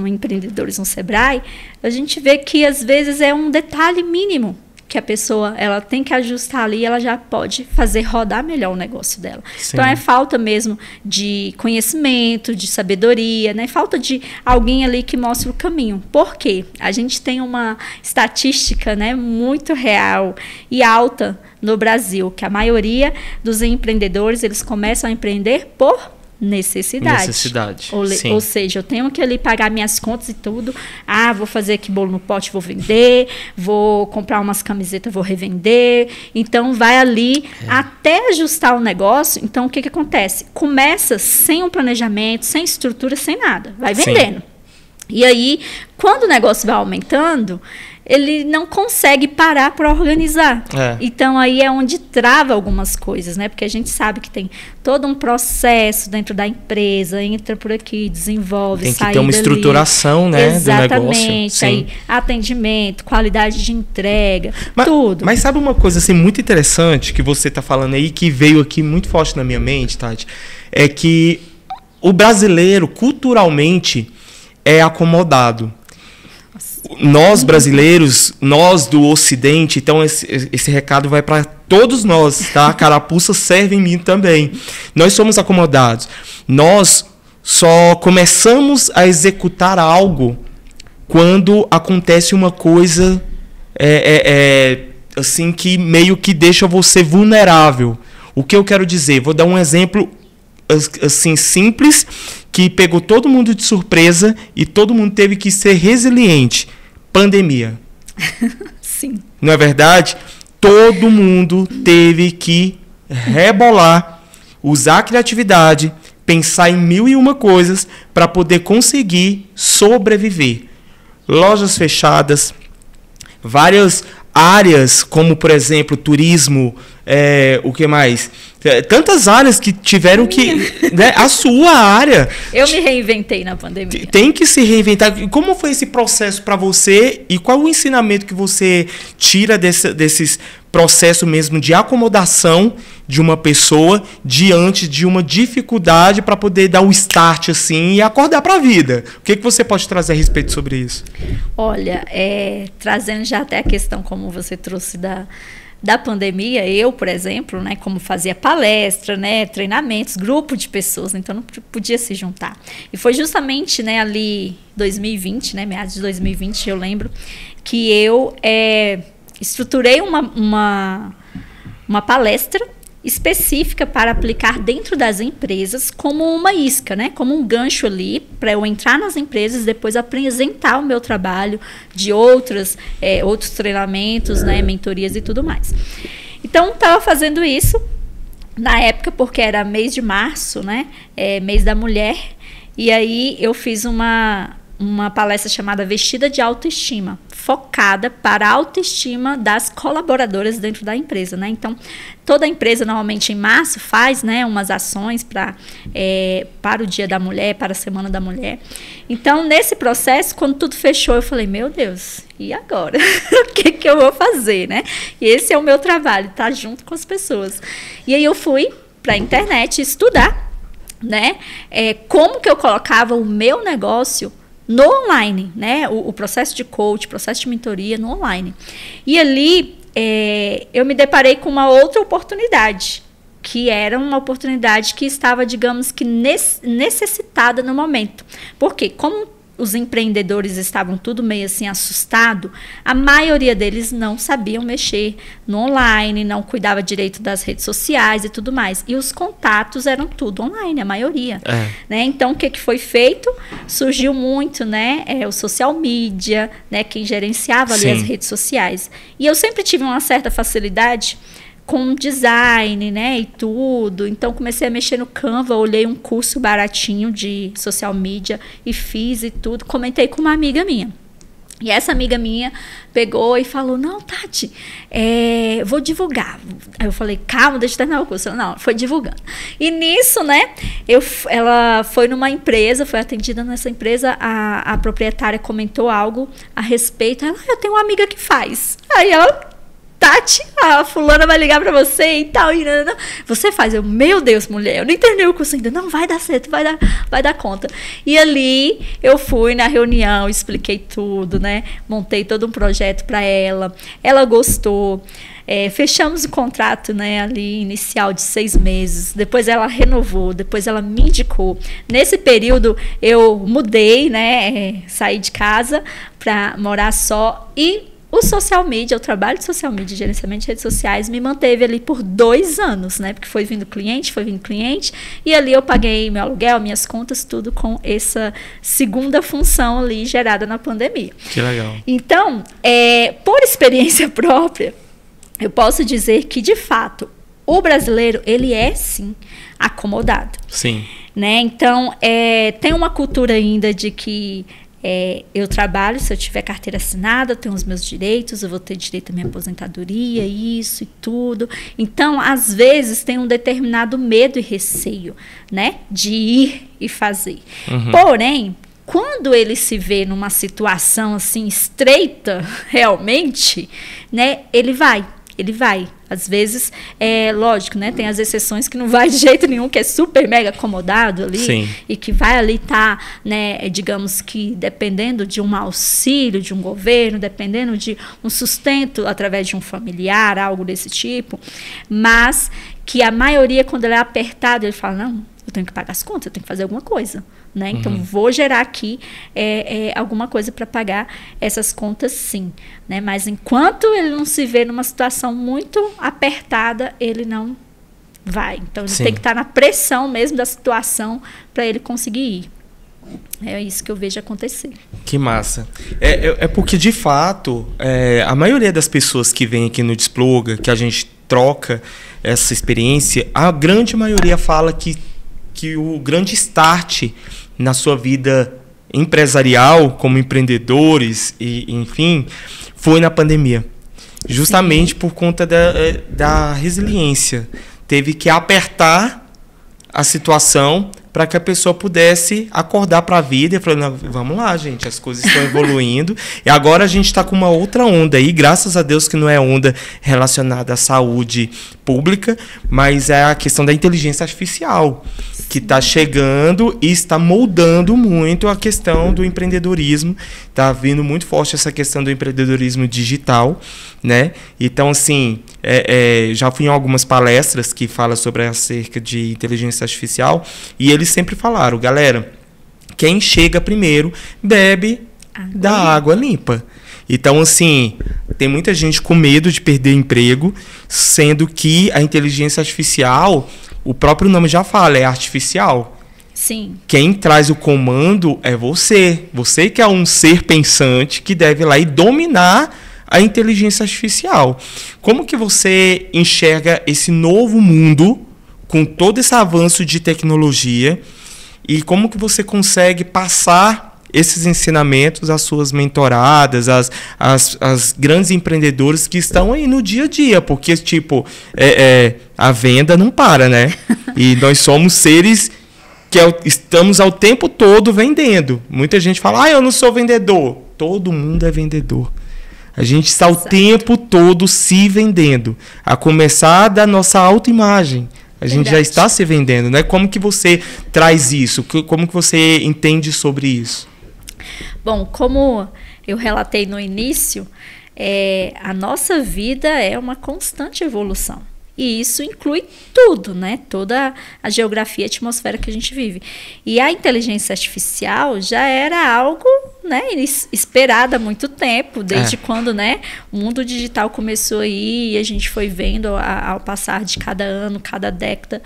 empreendedores no Sebrae, a gente vê que às vezes é um detalhe mínimo que a pessoa ela tem que ajustar ali, ela já pode fazer rodar melhor o negócio dela. Sim. Então, é falta mesmo de conhecimento, de sabedoria, né? Falta de alguém ali que mostre o caminho. Por quê? A gente tem uma estatística, né, muito real e alta no Brasil, que a maioria dos empreendedores, eles começam a empreender por necessidade. Ou seja, eu tenho que ali pagar minhas contas e tudo. Vou fazer aqui bolo no pote, vou vender, vou comprar umas camisetas, vou revender. Então, vai ali até ajustar o negócio. Então, o que acontece? Começa sem um planejamento, sem estrutura, sem nada. Vai vendendo. Sim. E aí, quando o negócio vai aumentando, ele não consegue parar para organizar. Então, aí é onde trava algumas coisas, né? Porque a gente sabe que tem todo um processo dentro da empresa, entra por aqui, desenvolve, sai dali. Tem que ter uma estruturação, né, do negócio. Exatamente. Aí, atendimento, qualidade de entrega, tudo. Mas sabe uma coisa assim, muito interessante que você está falando aí, que veio aqui muito forte na minha mente, Tati? É que o brasileiro, culturalmente, é acomodado. Nós brasileiros, nós do Ocidente, então esse recado vai para todos nós, tá? A carapuça serve em mim também. Nós somos acomodados. Nós só começamos a executar algo quando acontece uma coisa assim que meio que deixa você vulnerável. O que eu quero dizer? Vou dar um exemplo assim simples, que pegou todo mundo de surpresa e todo mundo teve que ser resiliente. Pandemia. Sim. Não é verdade? Todo mundo teve que rebolar, usar a criatividade, pensar em 1001 coisas para poder conseguir sobreviver. Lojas fechadas, várias áreas como, por exemplo, turismo, o que mais? Tantas áreas que tiveram que... Né, a sua área... Eu me reinventei na pandemia. Tem que se reinventar. Como foi esse processo para você e qual o ensinamento que você tira desses processos mesmo de acomodação de uma pessoa diante de uma dificuldade para poder dar o start assim e acordar para a vida? O que você pode trazer a respeito sobre isso? Olha, trazendo já até a questão como você trouxe da pandemia, eu, por exemplo, né, como fazia palestra, né, treinamentos, grupo de pessoas, então não podia se juntar. E foi justamente, né, ali 2020, né, meados de 2020, eu lembro, que eu estruturei uma palestra específica para aplicar dentro das empresas como uma isca, né? Como um gancho ali para eu entrar nas empresas e depois apresentar o meu trabalho de outros treinamentos, né? Mentorias e tudo mais. Então, estava fazendo isso na época porque era mês de março, né? Mês da mulher. E aí eu fiz uma palestra chamada Vestida de Autoestima, focada para a autoestima das colaboradoras dentro da empresa, né? Então, toda empresa, normalmente em março, faz, né, umas ações para o Dia da Mulher, para a Semana da Mulher. Então, nesse processo, quando tudo fechou, eu falei, meu Deus, e agora? O que eu vou fazer, né? E esse é o meu trabalho, estar junto com as pessoas. E aí eu fui para a internet estudar, né, como que eu colocava o meu negócio no online, né? O processo de coach, processo de mentoria no online. E ali eu me deparei com uma outra oportunidade, que era uma oportunidade que estava, digamos que necessitada no momento. Por quê? Como os empreendedores estavam tudo meio assim assustado, a maioria deles não sabiam mexer no online, não cuidava direito das redes sociais e tudo mais. E os contatos eram tudo online, a maioria. Né? Então, o que foi feito? Surgiu muito, né, o social media, né, quem gerenciava ali as redes sociais. E eu sempre tive uma certa facilidade com design, né, e tudo. Então, comecei a mexer no Canva, olhei um curso baratinho de social media e fiz e tudo. Comentei com uma amiga minha. E essa amiga minha pegou e falou, não, Tati, vou divulgar. Aí eu falei, calma, deixa eu terminar o curso. Ela, não, foi divulgando. E nisso, né, ela foi numa empresa, foi atendida nessa empresa, a proprietária comentou algo a respeito. Ela, eu tenho uma amiga que faz. Aí ela... Tati, a fulana vai ligar pra você e tal. E não. Você faz. Eu, meu Deus, mulher, eu não entendi o curso ainda. Não, vai dar certo, vai dar conta. E ali eu fui na reunião, expliquei tudo, né? Montei todo um projeto pra ela. Ela gostou. Fechamos o contrato, né, ali inicial de 6 meses. Depois ela renovou, depois ela me indicou. Nesse período eu mudei, né? Saí de casa pra morar só e o social media, o trabalho de social media, gerenciamento de redes sociais, me manteve ali por 2 anos, né? Porque foi vindo cliente, e ali eu paguei meu aluguel, minhas contas, tudo com essa segunda função ali gerada na pandemia. Que legal. Então, por experiência própria, eu posso dizer que, de fato, o brasileiro, ele é, sim, acomodado. Sim. Né? Então, tem uma cultura ainda de que eu trabalho, se eu tiver carteira assinada, eu tenho os meus direitos, eu vou ter direito à minha aposentadoria, isso e tudo. Então, às vezes, tem um determinado medo e receio, né, de ir e fazer. Uhum. Porém, quando ele se vê numa situação assim estreita, realmente, né, ele vai. Às vezes, lógico, né? Tem as exceções que não vai de jeito nenhum, que é super mega acomodado ali. Sim. E que vai ali estar, né, digamos que dependendo de um auxílio de um governo, dependendo de um sustento através de um familiar, algo desse tipo. Mas que a maioria, quando ele é apertado, ele fala, não, eu tenho que pagar as contas, eu tenho que fazer alguma coisa. Né? Então, vou gerar aqui alguma coisa para pagar essas contas, sim. Né? Mas enquanto ele não se vê numa situação muito apertada, ele não vai. Então, ele tem que estar na pressão mesmo da situação para ele conseguir ir. É isso que eu vejo acontecer. Que massa. Porque, de fato, a maioria das pessoas que vem aqui no Despluga, que a gente troca essa experiência, a grande maioria fala que o grande start na sua vida empresarial, como empreendedores, e enfim, foi na pandemia. justamente por conta da resiliência. Teve que apertar a situação para que a pessoa pudesse acordar para a vida e falar, vamos lá, gente, as coisas estão evoluindo. E agora a gente está com uma outra onda aí, graças a Deus que não é onda relacionada à saúde pública, mas é a questão da inteligência artificial, que está chegando e está moldando muito a questão do empreendedorismo. Está vindo muito forte essa questão do empreendedorismo digital, né? Então, assim, já fui em algumas palestras que falam sobre acerca de inteligência artificial e eles sempre falaram, galera, quem chega primeiro bebe da água limpa. Então, assim, tem muita gente com medo de perder emprego, sendo que a inteligência artificial, o próprio nome já fala, é artificial. Sim. Quem traz o comando é você. Você que é um ser pensante que deve ir lá e dominar a inteligência artificial. Como que você enxerga esse novo mundo com todo esse avanço de tecnologia e como que você consegue passar esses ensinamentos às suas mentoradas, às grandes empreendedores que estão aí no dia a dia? Porque, tipo, a venda não para, né? E nós somos seres que estamos ao tempo todo vendendo. Muita gente fala, eu não sou vendedor. Todo mundo é vendedor. A gente está o tempo todo se vendendo. A começar da nossa autoimagem. A gente já está se vendendo, né? Como que você traz isso? Como que você entende sobre isso? Bom, como eu relatei no início, a nossa vida é uma constante evolução. E isso inclui tudo, né? Toda a geografia e atmosfera que a gente vive. E a inteligência artificial já era algo, né, esperado há muito tempo, desde quando, né, o mundo digital começou aí e a gente foi vendo ao passar de cada ano, cada década,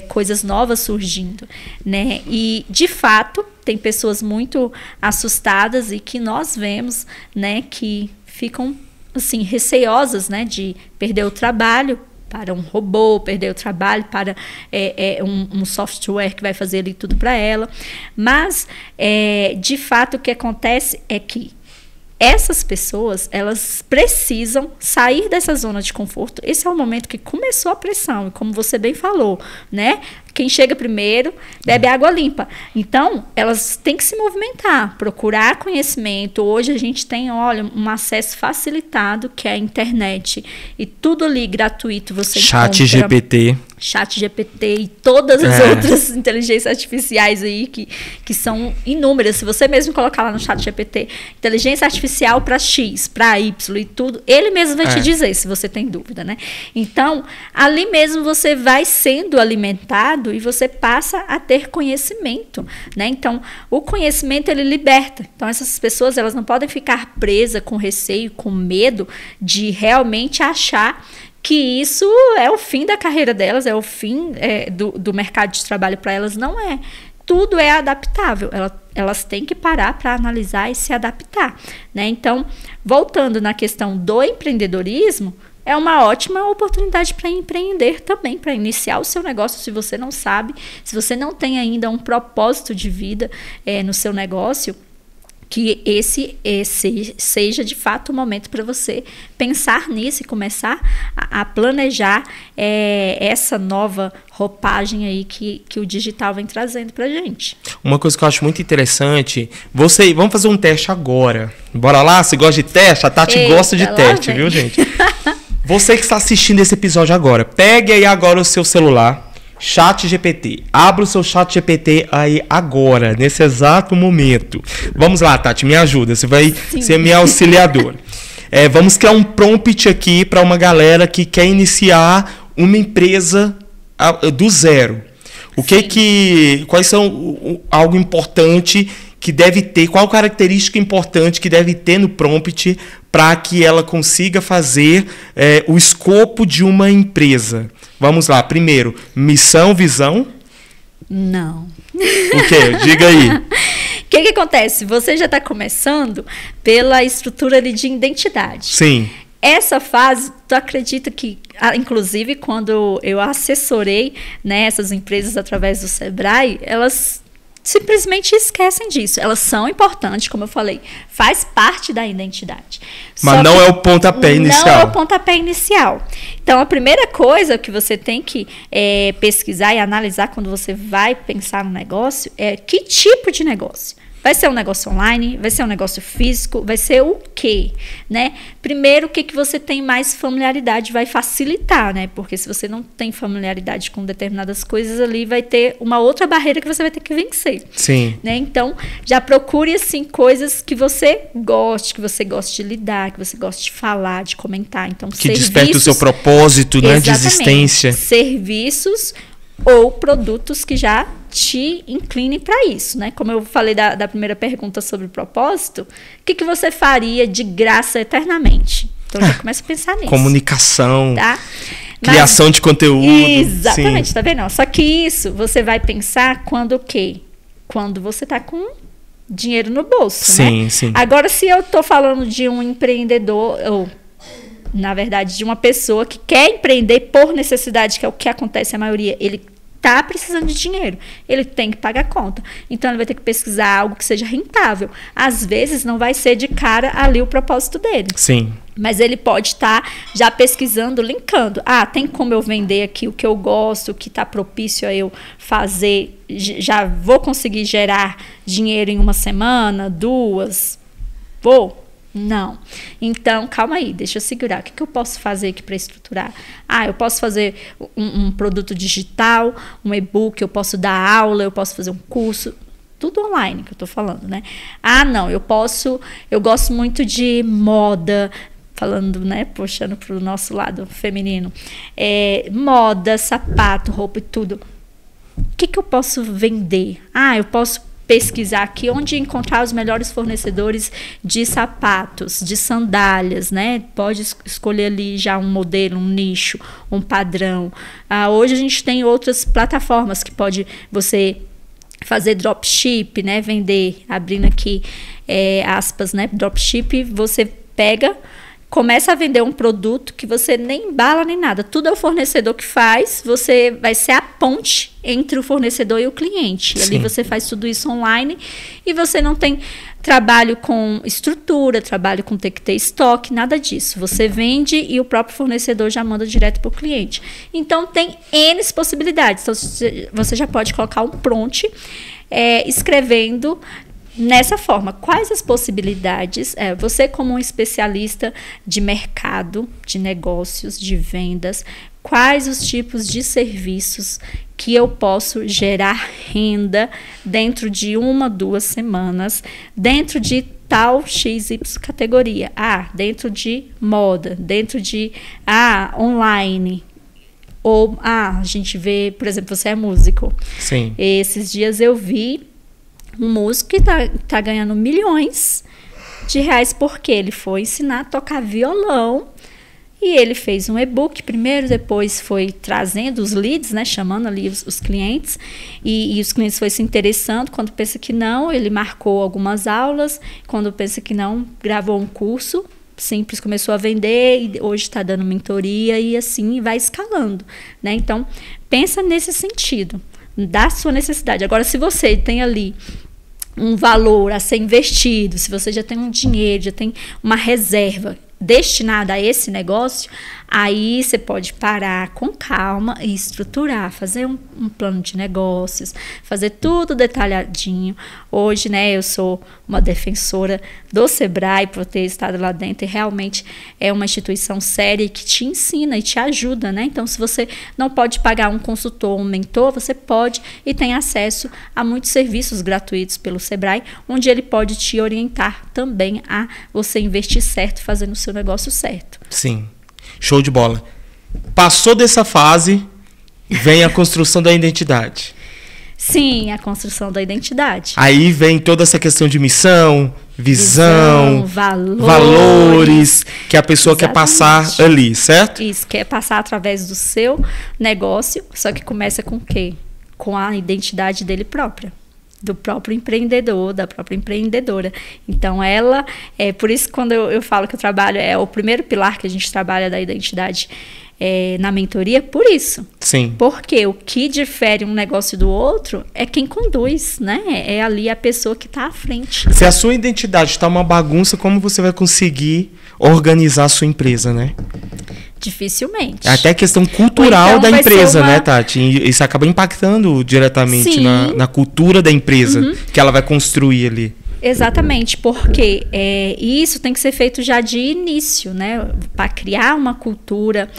coisas novas surgindo, né? E, de fato, tem pessoas muito assustadas e que nós vemos, né, que ficam assim, receiosas, né, de perder o trabalho para um robô, perder o trabalho para um software que vai fazer ali tudo para ela. Mas, de fato, o que acontece é que essas pessoas, elas precisam sair dessa zona de conforto. Esse é o momento que começou a pressão, e como você bem falou, né? Quem chega primeiro bebe água limpa. Então, elas têm que se movimentar, procurar conhecimento. Hoje a gente tem, olha, um acesso facilitado, que é a internet. E tudo ali gratuito. Você Chat GPT. Chat GPT e todas as outras inteligências artificiais aí, que são inúmeras. Se você mesmo colocar lá no Chat GPT, inteligência artificial para X, para Y e tudo, ele mesmo vai te dizer, se você tem dúvida, né? Então, ali mesmo você vai sendo alimentado e você passa a ter conhecimento, né? Então, o conhecimento, ele liberta. Então, essas pessoas, elas não podem ficar presas com receio, com medo de realmente achar que isso é o fim da carreira delas, é o fim do mercado de trabalho para elas. Não é. Tudo é adaptável. Elas têm que parar para analisar e se adaptar, né? Então, voltando na questão do empreendedorismo, é uma ótima oportunidade para empreender também, para iniciar o seu negócio. Se você não sabe, se você não tem ainda um propósito de vida no seu negócio, que esse seja de fato o momento para você pensar nisso e começar a planejar essa nova roupagem aí que o digital vem trazendo para a gente. Uma coisa que eu acho muito interessante, vamos fazer um teste agora. Bora lá? Você gosta de teste? A Tati gosta de teste, viu, gente? Você que está assistindo esse episódio agora, pegue aí agora o seu celular, Chat GPT. Abra o seu Chat GPT aí agora, nesse exato momento. Vamos lá, Tati, me ajuda. Você vai ser minha auxiliadora. Vamos criar um prompt aqui para uma galera que quer iniciar uma empresa do zero. Quais são algo importante que deve ter, qual característica importante que deve ter no prompt para que ela consiga fazer o escopo de uma empresa? Vamos lá, primeiro, missão, visão? Não. O quê? Diga aí. O que acontece? Você já está começando pela estrutura ali de identidade. Sim. Essa fase, tu acredita que, inclusive, quando eu assessorei, né, essas empresas através do Sebrae, elas simplesmente esquecem disso. Elas são importantes, como eu falei, faz parte da identidade. Mas não é o pontapé inicial. Não é o pontapé inicial. Então, a primeira coisa que você tem que pesquisar e analisar quando você vai pensar no negócio é que tipo de negócio. Vai ser um negócio online? Vai ser um negócio físico? Vai ser o quê? Né? Primeiro, o que você tem mais familiaridade vai facilitar, né? Porque se você não tem familiaridade com determinadas coisas ali, vai ter uma outra barreira que você vai ter que vencer. Sim. Né? Então, já procure, assim, coisas que você goste de lidar, que você goste de falar, de comentar. Então, que desperte o seu propósito, né, de existência. Serviços ou produtos que já te incline para isso, né? Como eu falei da primeira pergunta sobre o propósito, o que você faria de graça eternamente? Então, já começa a pensar nisso. Comunicação, tá? criação de conteúdo. Exatamente, sim. Tá vendo? Só que isso você vai pensar quando o quê? Quando você tá com dinheiro no bolso, sim, né? Sim. Agora, se eu tô falando de um empreendedor, ou na verdade, de uma pessoa que quer empreender por necessidade, que é o que acontece a maioria, ele está precisando de dinheiro, ele tem que pagar a conta. Então, ele vai ter que pesquisar algo que seja rentável. Às vezes, não vai ser de cara ali o propósito dele. Sim. Mas ele pode estar já pesquisando, linkando. Ah, tem como eu vender aqui o que eu gosto, o que está propício a eu fazer, já vou conseguir gerar dinheiro em uma semana, 2? Vou? Não. Então, calma aí, deixa eu segurar. O que eu posso fazer aqui para estruturar? Ah, eu posso fazer um produto digital, um e-book, eu posso dar aula, eu posso fazer um curso. Tudo online que eu tô falando, né? Ah, não, eu gosto muito de moda, falando, né, puxando pro nosso lado feminino. Moda, sapato, roupa e tudo. O que eu posso vender? Ah, eu posso pesquisar aqui onde encontrar os melhores fornecedores de sapatos, de sandálias, né? Pode escolher ali já um modelo, um nicho, um padrão. Hoje a gente tem outras plataformas que pode você fazer dropship, né? Vender, abrindo aqui aspas, né? Dropship, você pega, começa a vender um produto que você nem embala nem nada. Tudo é o fornecedor que faz. Você vai ser a ponte entre o fornecedor e o cliente. Sim. Ali você faz tudo isso online e você não tem trabalho com estrutura, trabalho com ter que ter estoque, nada disso. Você vende e o próprio fornecedor já manda direto para o cliente. Então, tem N possibilidades. Então, você já pode colocar um prompt escrevendo nessa forma, quais as possibilidades, você como um especialista de mercado, de negócios, de vendas, quais os tipos de serviços que eu posso gerar renda dentro de 1, 2 semanas, dentro de tal XY categoria, dentro de moda, dentro de online. Ou, a gente vê, por exemplo, você é músico. Sim. Esses dias eu vi um músico que tá ganhando milhões de reais porque ele foi ensinar a tocar violão e ele fez um e-book primeiro, depois foi trazendo os leads, né, chamando ali os clientes e os clientes foram se interessando. Quando pensa que não, ele marcou algumas aulas, quando pensa que não, gravou um curso simples, começou a vender e hoje está dando mentoria e assim vai escalando, né? Então, pensa nesse sentido, da sua necessidade. Agora, se você tem ali um valor a ser investido, se você já tem um dinheiro, já tem uma reserva destinada a esse negócio, aí você pode parar com calma e estruturar, fazer um plano de negócios, fazer tudo detalhadinho. Hoje, né, eu sou uma defensora do Sebrae por ter estado lá dentro e realmente é uma instituição séria que te ensina e te ajuda, né? Então, se você não pode pagar um consultor, um mentor, você pode e tem acesso a muitos serviços gratuitos pelo Sebrae, onde ele pode te orientar também a você investir certo, fazendo o seu negócio certo. Sim. Show de bola. Passou dessa fase, vem a construção da identidade. Sim, a construção da identidade. Aí vem toda essa questão de missão, visão, valores que a pessoa Exatamente. quer passar ali, certo? Isso, quer passar através do seu negócio, só que começa com o quê? Com a identidade dele própria. do próprio empreendedor, da própria empreendedora. Então, por isso quando eu falo que o trabalho é o primeiro pilar que a gente trabalha da identidade na mentoria, por isso. Sim. Porque o que difere um negócio do outro é quem conduz, né? É ali a pessoa que está à frente. Se a sua identidade está uma bagunça, como você vai conseguir organizar a sua empresa, né? Dificilmente. É até questão cultural da empresa, né, Tati? Isso acaba impactando diretamente na cultura da empresa que ela vai construir ali. Exatamente, porque isso tem que ser feito já de início, né? Para criar uma cultura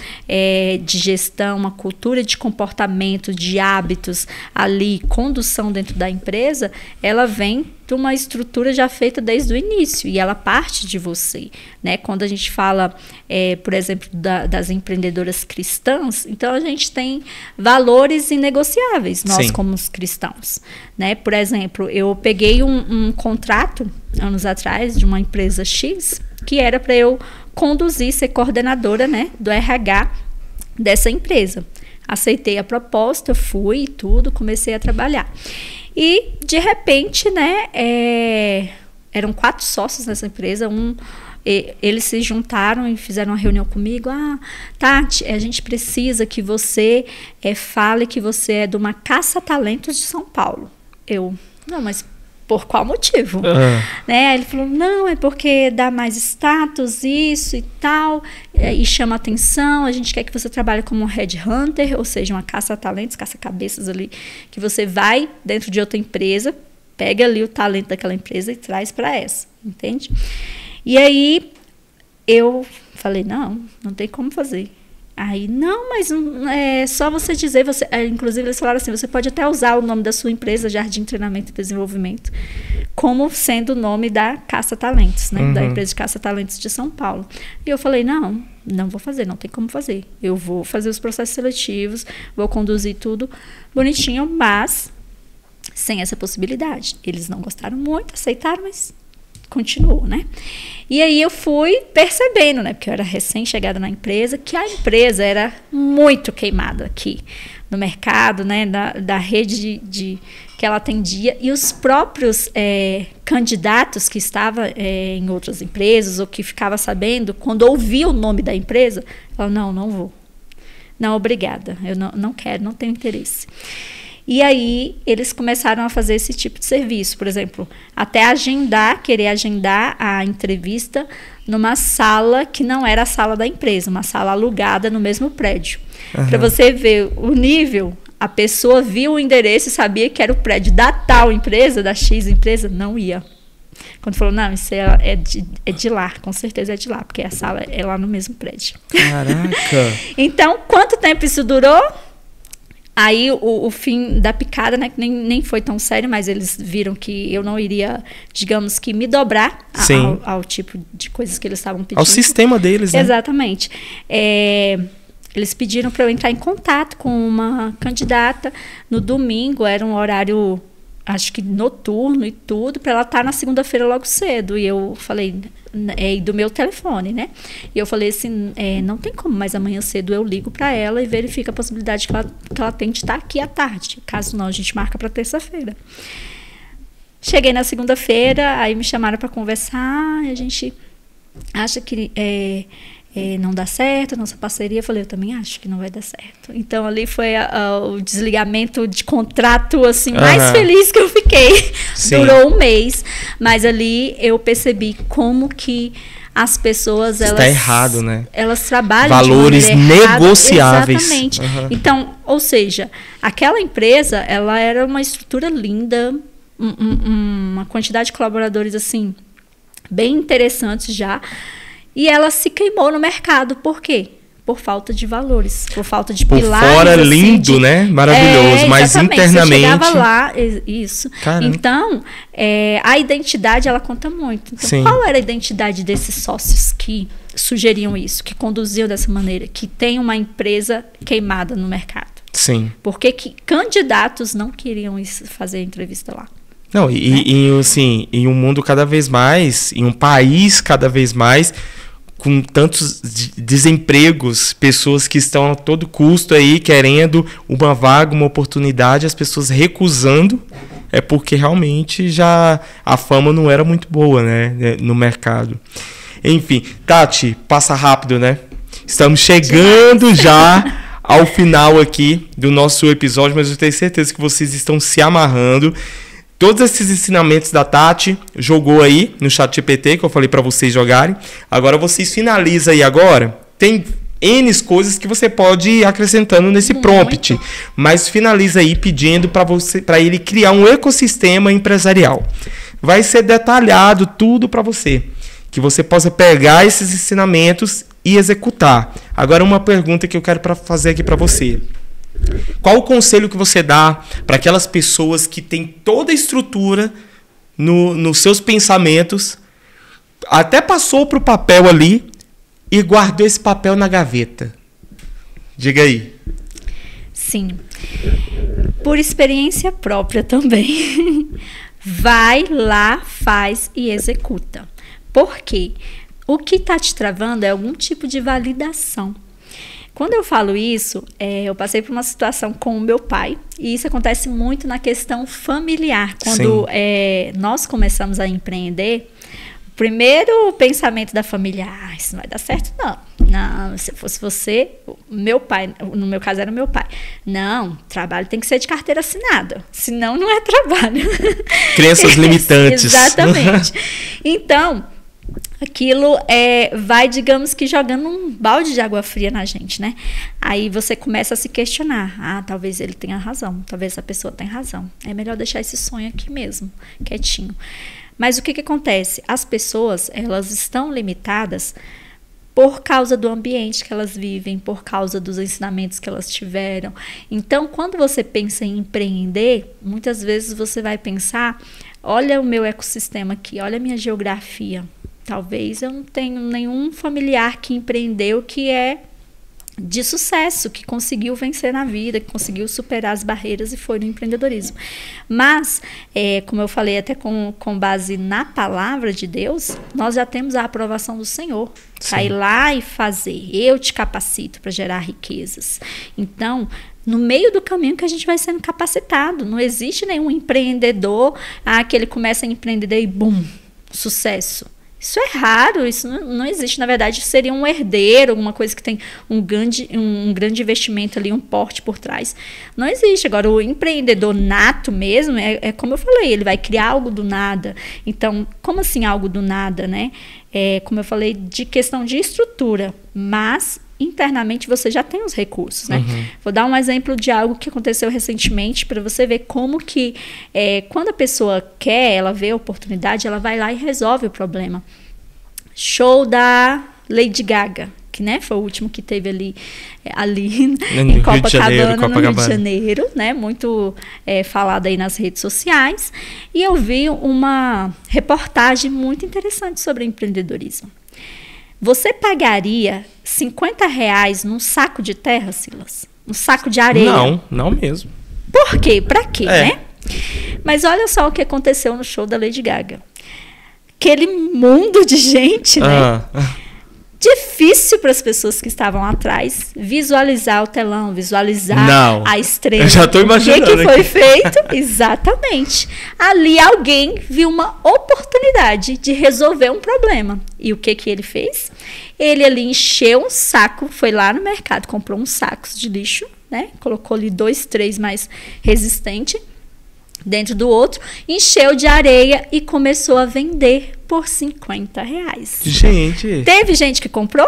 de gestão, uma cultura de comportamento, de hábitos ali, condução dentro da empresa, ela vem de uma estrutura já feita desde o início e ela parte de você, né? Quando a gente fala, por exemplo, das empreendedoras cristãs, então a gente tem valores inegociáveis, nós como os cristãos, né? Por exemplo, eu peguei um contrato anos atrás de uma empresa X que era para eu conduzir, ser coordenadora, né, do RH dessa empresa. Aceitei a proposta, fui e tudo, comecei a trabalhar. E, de repente, né, eram 4 sócios nessa empresa, eles se juntaram e fizeram uma reunião comigo. Tati, a gente precisa que você fale que você é de uma caça-talentos de São Paulo. Não, mas por qual motivo? Né? Aí ele falou, não, é porque dá mais status, isso e tal, e chama atenção, a gente quer que você trabalhe como um headhunter, ou seja, uma caça-talentos, caça-cabeças ali, que você vai dentro de outra empresa, pega ali o talento daquela empresa e traz para essa, entende? E aí eu falei, não tem como fazer. Aí, não, mas é só você dizer, inclusive eles falaram assim, você pode até usar o nome da sua empresa, Jardim Treinamento e Desenvolvimento, como sendo o nome da Caça Talentos, né, da empresa de Caça Talentos de São Paulo. E eu falei, não vou fazer, não tem como fazer. Eu vou fazer os processos seletivos, vou conduzir tudo bonitinho, mas sem essa possibilidade. Eles não gostaram muito, aceitaram, mas continuou, né? E aí eu fui percebendo, né, porque eu era recém-chegada na empresa, que a empresa era muito queimada aqui no mercado, né, da rede que ela atendia, e os próprios candidatos que estavam em outras empresas, ou que ficava sabendo, quando ouvia o nome da empresa, falavam, não vou. Não, obrigada, eu não quero, não tenho interesse. E aí, eles começaram a fazer esse tipo de serviço. Por exemplo, até querer agendar a entrevista numa sala que não era a sala da empresa, uma sala alugada no mesmo prédio. Para você ver o nível, a pessoa viu o endereço e sabia que era o prédio da tal empresa, da X empresa, não ia. Quando falou, não, isso é de lá, com certeza é de lá, porque a sala é lá no mesmo prédio. Caraca! Então, quanto tempo isso durou? Aí o fim da picada, né, que nem foi tão sério, mas eles viram que eu não iria, digamos que, me dobrar ao tipo de coisas que eles estavam pedindo. Ao sistema deles, né? Exatamente. Eles pediram para eu entrar em contato com uma candidata no domingo, era um horário, acho que noturno e tudo, para ela estar na segunda-feira logo cedo. E eu falei, do meu telefone, né? E eu falei assim, não tem como, mas amanhã cedo eu ligo para ela e verifico a possibilidade que ela tem de estar aqui à tarde. Caso não, a gente marca para terça-feira. Cheguei na segunda-feira, aí me chamaram para conversar, e a gente acha que não dá certo a nossa parceria. Eu falei, eu também acho que não vai dar certo. Então ali foi o desligamento de contrato assim, mais feliz que eu fiquei. Sim. Durou um mês, mas ali eu percebi como que as pessoas está errado, né? Elas trabalham valores de maneira negociáveis. Exatamente. Então, ou seja, aquela empresa, ela era uma estrutura linda, uma quantidade de colaboradores assim bem interessantes já. E ela se queimou no mercado. Por quê? Por falta de valores, por falta de pilares. Por fora assim, lindo, né? Maravilhoso, mas internamente... Você chegava lá, isso. Caramba. Então, a identidade, ela conta muito. Então, sim. Qual era a identidade desses sócios que sugeriam isso, que conduziam dessa maneira, que tem uma empresa queimada no mercado? Sim. Por que candidatos não queriam fazer entrevista lá? Não, assim, em um mundo cada vez mais, em um país cada vez mais, com tantos desempregos, pessoas que estão a todo custo aí querendo uma vaga, uma oportunidade, as pessoas recusando é porque realmente já a fama não era muito boa, né, no mercado. Enfim, Tati, passa rápido, né? Estamos chegando já ao final aqui do nosso episódio, mas eu tenho certeza que vocês estão se amarrando. Todos esses ensinamentos da Tati jogou aí no ChatGPT, que eu falei para vocês jogarem. Agora vocês finalizam aí agora. Tem N coisas que você pode ir acrescentando nesse prompt, mas finaliza aí pedindo para ele criar um ecossistema empresarial. Vai ser detalhado tudo para você, que você possa pegar esses ensinamentos e executar. Agora uma pergunta que eu quero fazer aqui para você. Qual o conselho que você dá para aquelas pessoas que têm toda a estrutura nos seus pensamentos, até passou para o papel ali e guardou esse papel na gaveta? Diga aí. Sim. Por experiência própria também. Vai lá, faz e executa. Por quê? O que está te travando é algum tipo de validação. Quando eu falo isso, eu passei por uma situação com o meu pai, e isso acontece muito na questão familiar. Quando nós começamos a empreender, o primeiro pensamento da família, isso não vai dar certo, não. Não, se fosse você, meu pai, no meu caso era meu pai. Não, trabalho tem que ser de carteira assinada, senão não é trabalho. Crenças limitantes. Exatamente. Então, aquilo vai, digamos que, jogando um balde de água fria na gente, né? Aí você começa a se questionar. Talvez ele tenha razão, talvez a pessoa tenha razão. É melhor deixar esse sonho aqui mesmo, quietinho. Mas o que acontece? As pessoas, elas estão limitadas por causa do ambiente que elas vivem, por causa dos ensinamentos que elas tiveram. Então, quando você pensa em empreender, muitas vezes você vai pensar, olha o meu ecossistema aqui, olha a minha geografia. Talvez eu não tenha nenhum familiar que empreendeu que é de sucesso, que conseguiu vencer na vida, que conseguiu superar as barreiras e foi no empreendedorismo. Mas, como eu falei, até com base na palavra de Deus, nós já temos a aprovação do Senhor. Sair lá e fazer. Eu te capacito para gerar riquezas. Então, no meio do caminho que a gente vai sendo capacitado. Não existe nenhum empreendedor que ele começa a empreender e bum, sucesso. Isso é raro, isso não existe. Na verdade, seria um herdeiro, alguma coisa que tem um grande investimento ali, um porte por trás. Não existe. Agora, o empreendedor nato mesmo, é como eu falei, ele vai criar algo do nada. Então, como assim algo do nada, né? Como eu falei, de questão de estrutura, mas internamente você já tem os recursos, né? Uhum. Vou dar um exemplo de algo que aconteceu recentemente para você ver como que quando a pessoa quer, ela vê a oportunidade, ela vai lá e resolve o problema. Show da Lady Gaga, que, né, foi o último que teve ali em Copacabana, no Rio de Janeiro, né, muito falado aí nas redes sociais. E eu vi uma reportagem muito interessante sobre empreendedorismo. Você pagaria R$50 num saco de terra, Silas? Um saco de areia? Não mesmo. Por quê? Pra quê, né? Mas olha só o que aconteceu no show da Lady Gaga. Aquele mundo de gente, né? Difícil para as pessoas que estavam atrás visualizar o telão, visualizar a estrela. Eu já estou imaginando. O que foi feito? Exatamente. Ali alguém viu uma oportunidade de resolver um problema. E o que ele fez? Ele ali encheu um saco, foi lá no mercado, comprou uns sacos de lixo, né? Colocou ali 2, 3 mais resistentes dentro do outro, encheu de areia e começou a vender por R$50. Gente! Teve gente que comprou?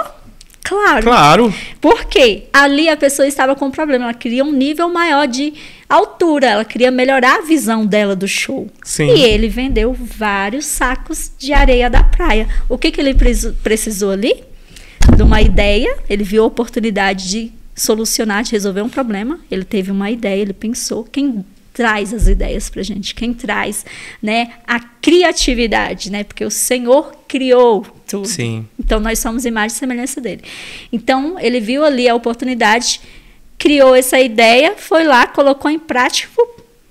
Claro. Por quê? Ali a pessoa estava com um problema, ela queria um nível maior de altura, ela queria melhorar a visão dela do show. Sim. E ele vendeu vários sacos de areia da praia. O que ele precisou ali? De uma ideia, ele viu a oportunidade de solucionar, de resolver um problema, ele teve uma ideia, ele pensou, quem traz as ideias pra gente, quem traz, né, a criatividade, né, porque o Senhor criou tudo. Sim. Então nós somos imagem e semelhança dele. Então ele viu ali a oportunidade, criou essa ideia, foi lá, colocou em prática,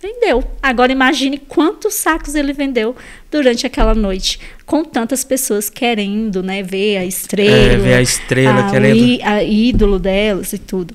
vendeu. Agora imagine quantos sacos ele vendeu durante aquela noite, com tantas pessoas querendo, né, ver a estrela, ver a estrela, querendo a ídolo delas e tudo.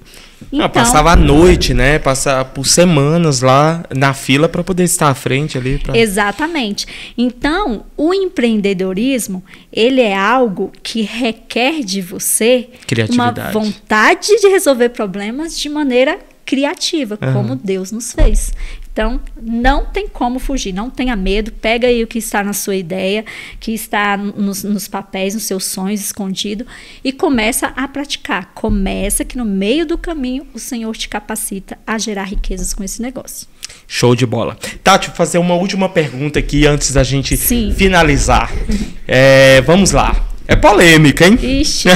Então, passava a noite, né? Passar por semanas lá na fila para poder estar à frente ali. Exatamente. Então, o empreendedorismo, ele é algo que requer de você uma vontade de resolver problemas de maneira criativa, como Deus nos fez. Então, não tem como fugir, não tenha medo, pega aí o que está na sua ideia, que está nos papéis, nos seus sonhos escondido e começa a praticar. Começa que no meio do caminho o Senhor te capacita a gerar riquezas com esse negócio. Show de bola. Tati, vou fazer uma última pergunta aqui antes da gente finalizar. Vamos lá. É polêmica, hein? Ixi,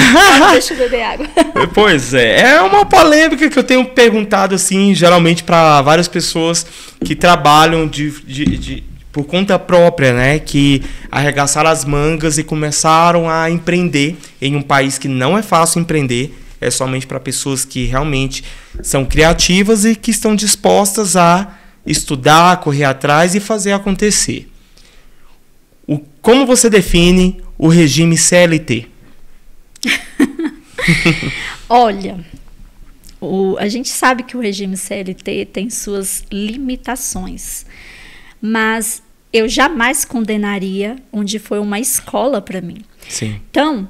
deixa eu beber água. Pois é, é uma polêmica que eu tenho perguntado, assim, geralmente para várias pessoas que trabalham por conta própria, né? Que arregaçaram as mangas e começaram a empreender em um país que não é fácil empreender, é somente para pessoas que realmente são criativas e que estão dispostas a estudar, correr atrás e fazer acontecer. Como você define o regime CLT? Olha, a gente sabe que o regime CLT tem suas limitações, mas eu jamais condenaria onde foi uma escola para mim. Sim. Então,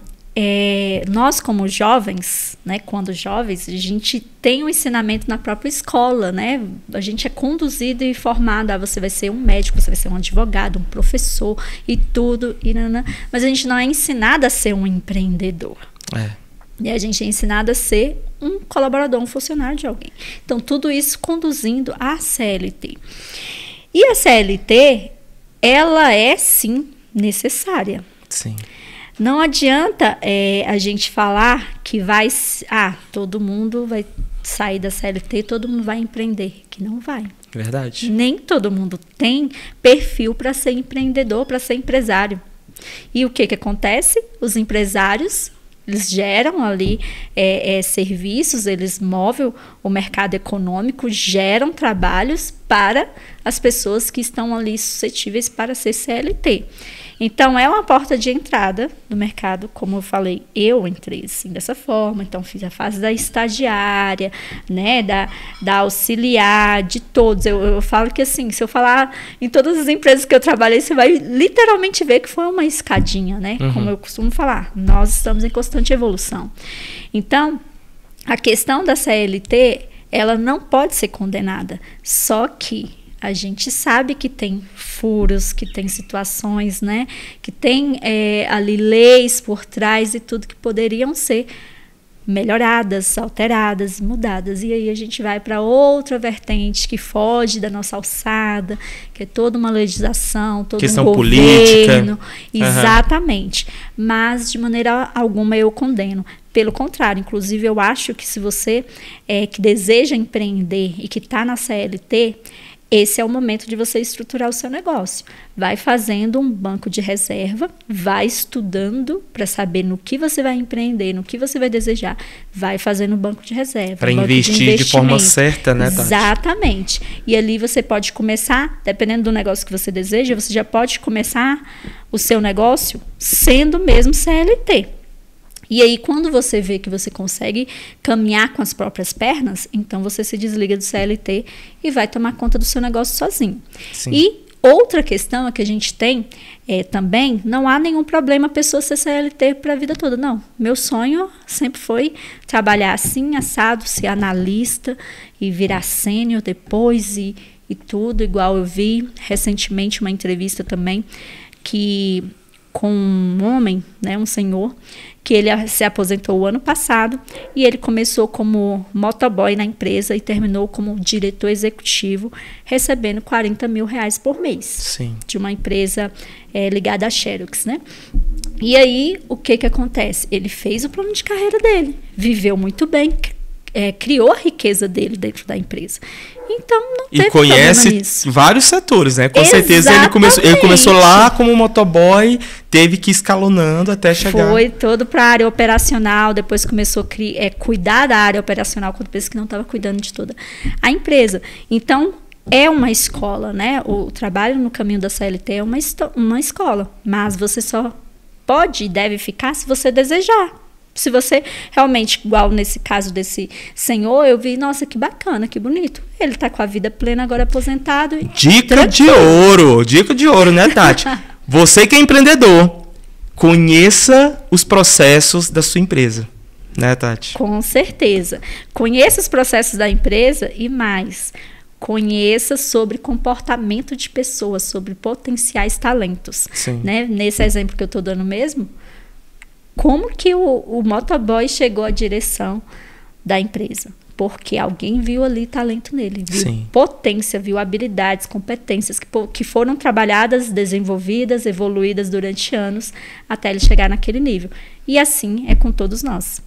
nós como jovens, né, quando jovens, a gente tem um ensinamento na própria escola, né? A gente é conduzido e formado, você vai ser um médico, você vai ser um advogado, um professor e tudo, mas a gente não é ensinado a ser um empreendedor. E a gente é ensinado a ser um colaborador, um funcionário de alguém. Então, tudo isso conduzindo à CLT. E a CLT, ela é, sim, necessária. Sim. Não adianta a gente falar que todo mundo vai sair da CLT, todo mundo vai empreender, que não vai. Verdade. Nem todo mundo tem perfil para ser empreendedor, para ser empresário. E o que acontece? Os empresários, eles geram ali serviços, eles movem o mercado econômico, geram trabalhos para as pessoas que estão ali suscetíveis para ser CLT. Então, é uma porta de entrada no mercado, como eu falei, eu entrei assim, dessa forma, então fiz a fase da estagiária, né, da auxiliar, de todos. Eu falo que assim, se eu falar em todas as empresas que eu trabalhei, você vai literalmente ver que foi uma escadinha, né, como eu costumo falar, nós estamos em constante evolução. Então, a questão da CLT, ela não pode ser condenada, só que a gente sabe que tem furos, que tem situações, né, que tem ali leis por trás e tudo que poderiam ser melhoradas, alteradas, mudadas. E aí a gente vai para outra vertente que foge da nossa alçada, que é toda uma legislação, todo questão um governo. Política. Exatamente. Mas de maneira alguma eu condeno. Pelo contrário, inclusive eu acho que se você que deseja empreender e que está na CLT, esse é o momento de você estruturar o seu negócio. Vai fazendo um banco de reserva, vai estudando para saber no que você vai empreender, no que você vai desejar. Vai fazendo um banco de reserva. Para investir de forma certa, né, Tati? Exatamente. E ali você pode começar, dependendo do negócio que você deseja, você já pode começar o seu negócio sendo mesmo CLT. E aí, quando você vê que você consegue caminhar com as próprias pernas, então você se desliga do CLT e vai tomar conta do seu negócio sozinho. Sim. E outra questão que a gente tem também, não há nenhum problema a pessoa ser CLT para a vida toda. Não, meu sonho sempre foi trabalhar assim, assado, ser analista e virar sênior depois e tudo, igual eu vi recentemente uma entrevista também com um homem, né, um senhor, que ele se aposentou o ano passado e ele começou como motoboy na empresa e terminou como diretor executivo, recebendo R$40 mil por mês. Sim. De uma empresa ligada à Xerox, né? E aí, o que acontece? Ele fez o plano de carreira dele, viveu muito bem, criou a riqueza dele dentro da empresa. Então, não teve conhece vários setores, né? Com certeza ele começou lá como motoboy, teve que ir escalonando até chegar. Foi todo para a área operacional, depois começou a cuidar da área operacional, quando pensa que não estava cuidando de toda a empresa. Então, é uma escola, né? O trabalho no caminho da CLT é uma escola, mas você só pode e deve ficar se você desejar. Se você realmente, igual nesse caso desse senhor, eu vi, nossa, que bacana, que bonito. Ele tá com a vida plena, agora aposentado. Dica de ouro, né, Tati? Você que é empreendedor, conheça os processos da sua empresa, né, Tati? Com certeza. Conheça os processos da empresa e mais. Conheça sobre comportamento de pessoas, sobre potenciais talentos. Sim. Né? Nesse exemplo que eu estou dando mesmo, como que o motoboy chegou à direção da empresa? Porque alguém viu ali talento nele, viu Sim. potência, viu habilidades, competências que foram trabalhadas, desenvolvidas, evoluídas durante anos até ele chegar naquele nível. E assim é com todos nós.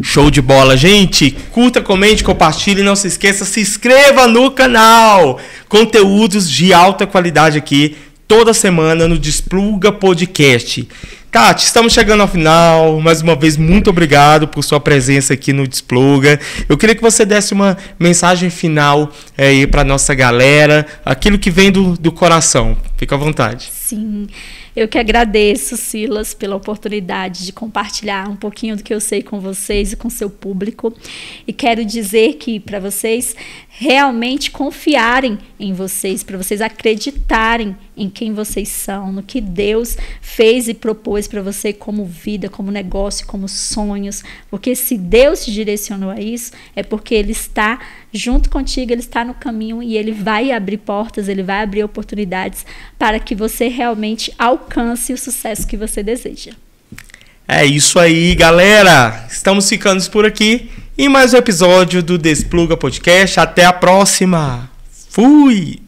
Show de bola, gente! Curta, comente, compartilhe e não se esqueça, se inscreva no canal! Conteúdos de alta qualidade aqui, toda semana no Despluga Podcast. Tati, estamos chegando ao final. Mais uma vez, muito obrigado por sua presença aqui no Despluga. Eu queria que você desse uma mensagem final aí para nossa galera, aquilo que vem do coração. Fica à vontade. Sim, eu que agradeço, Silas, pela oportunidade de compartilhar um pouquinho do que eu sei com vocês e com seu público. E quero dizer que para vocês realmente confiarem em vocês, para vocês acreditarem em quem vocês são, no que Deus fez e propôs para você como vida, como negócio, como sonhos. Porque se Deus te direcionou a isso, é porque Ele está junto contigo, Ele está no caminho e Ele vai abrir portas, Ele vai abrir oportunidades para que você realmente alcance o sucesso que você deseja. É isso aí, galera! Estamos ficando por aqui em mais um episódio do Despluga Podcast. Até a próxima! Fui!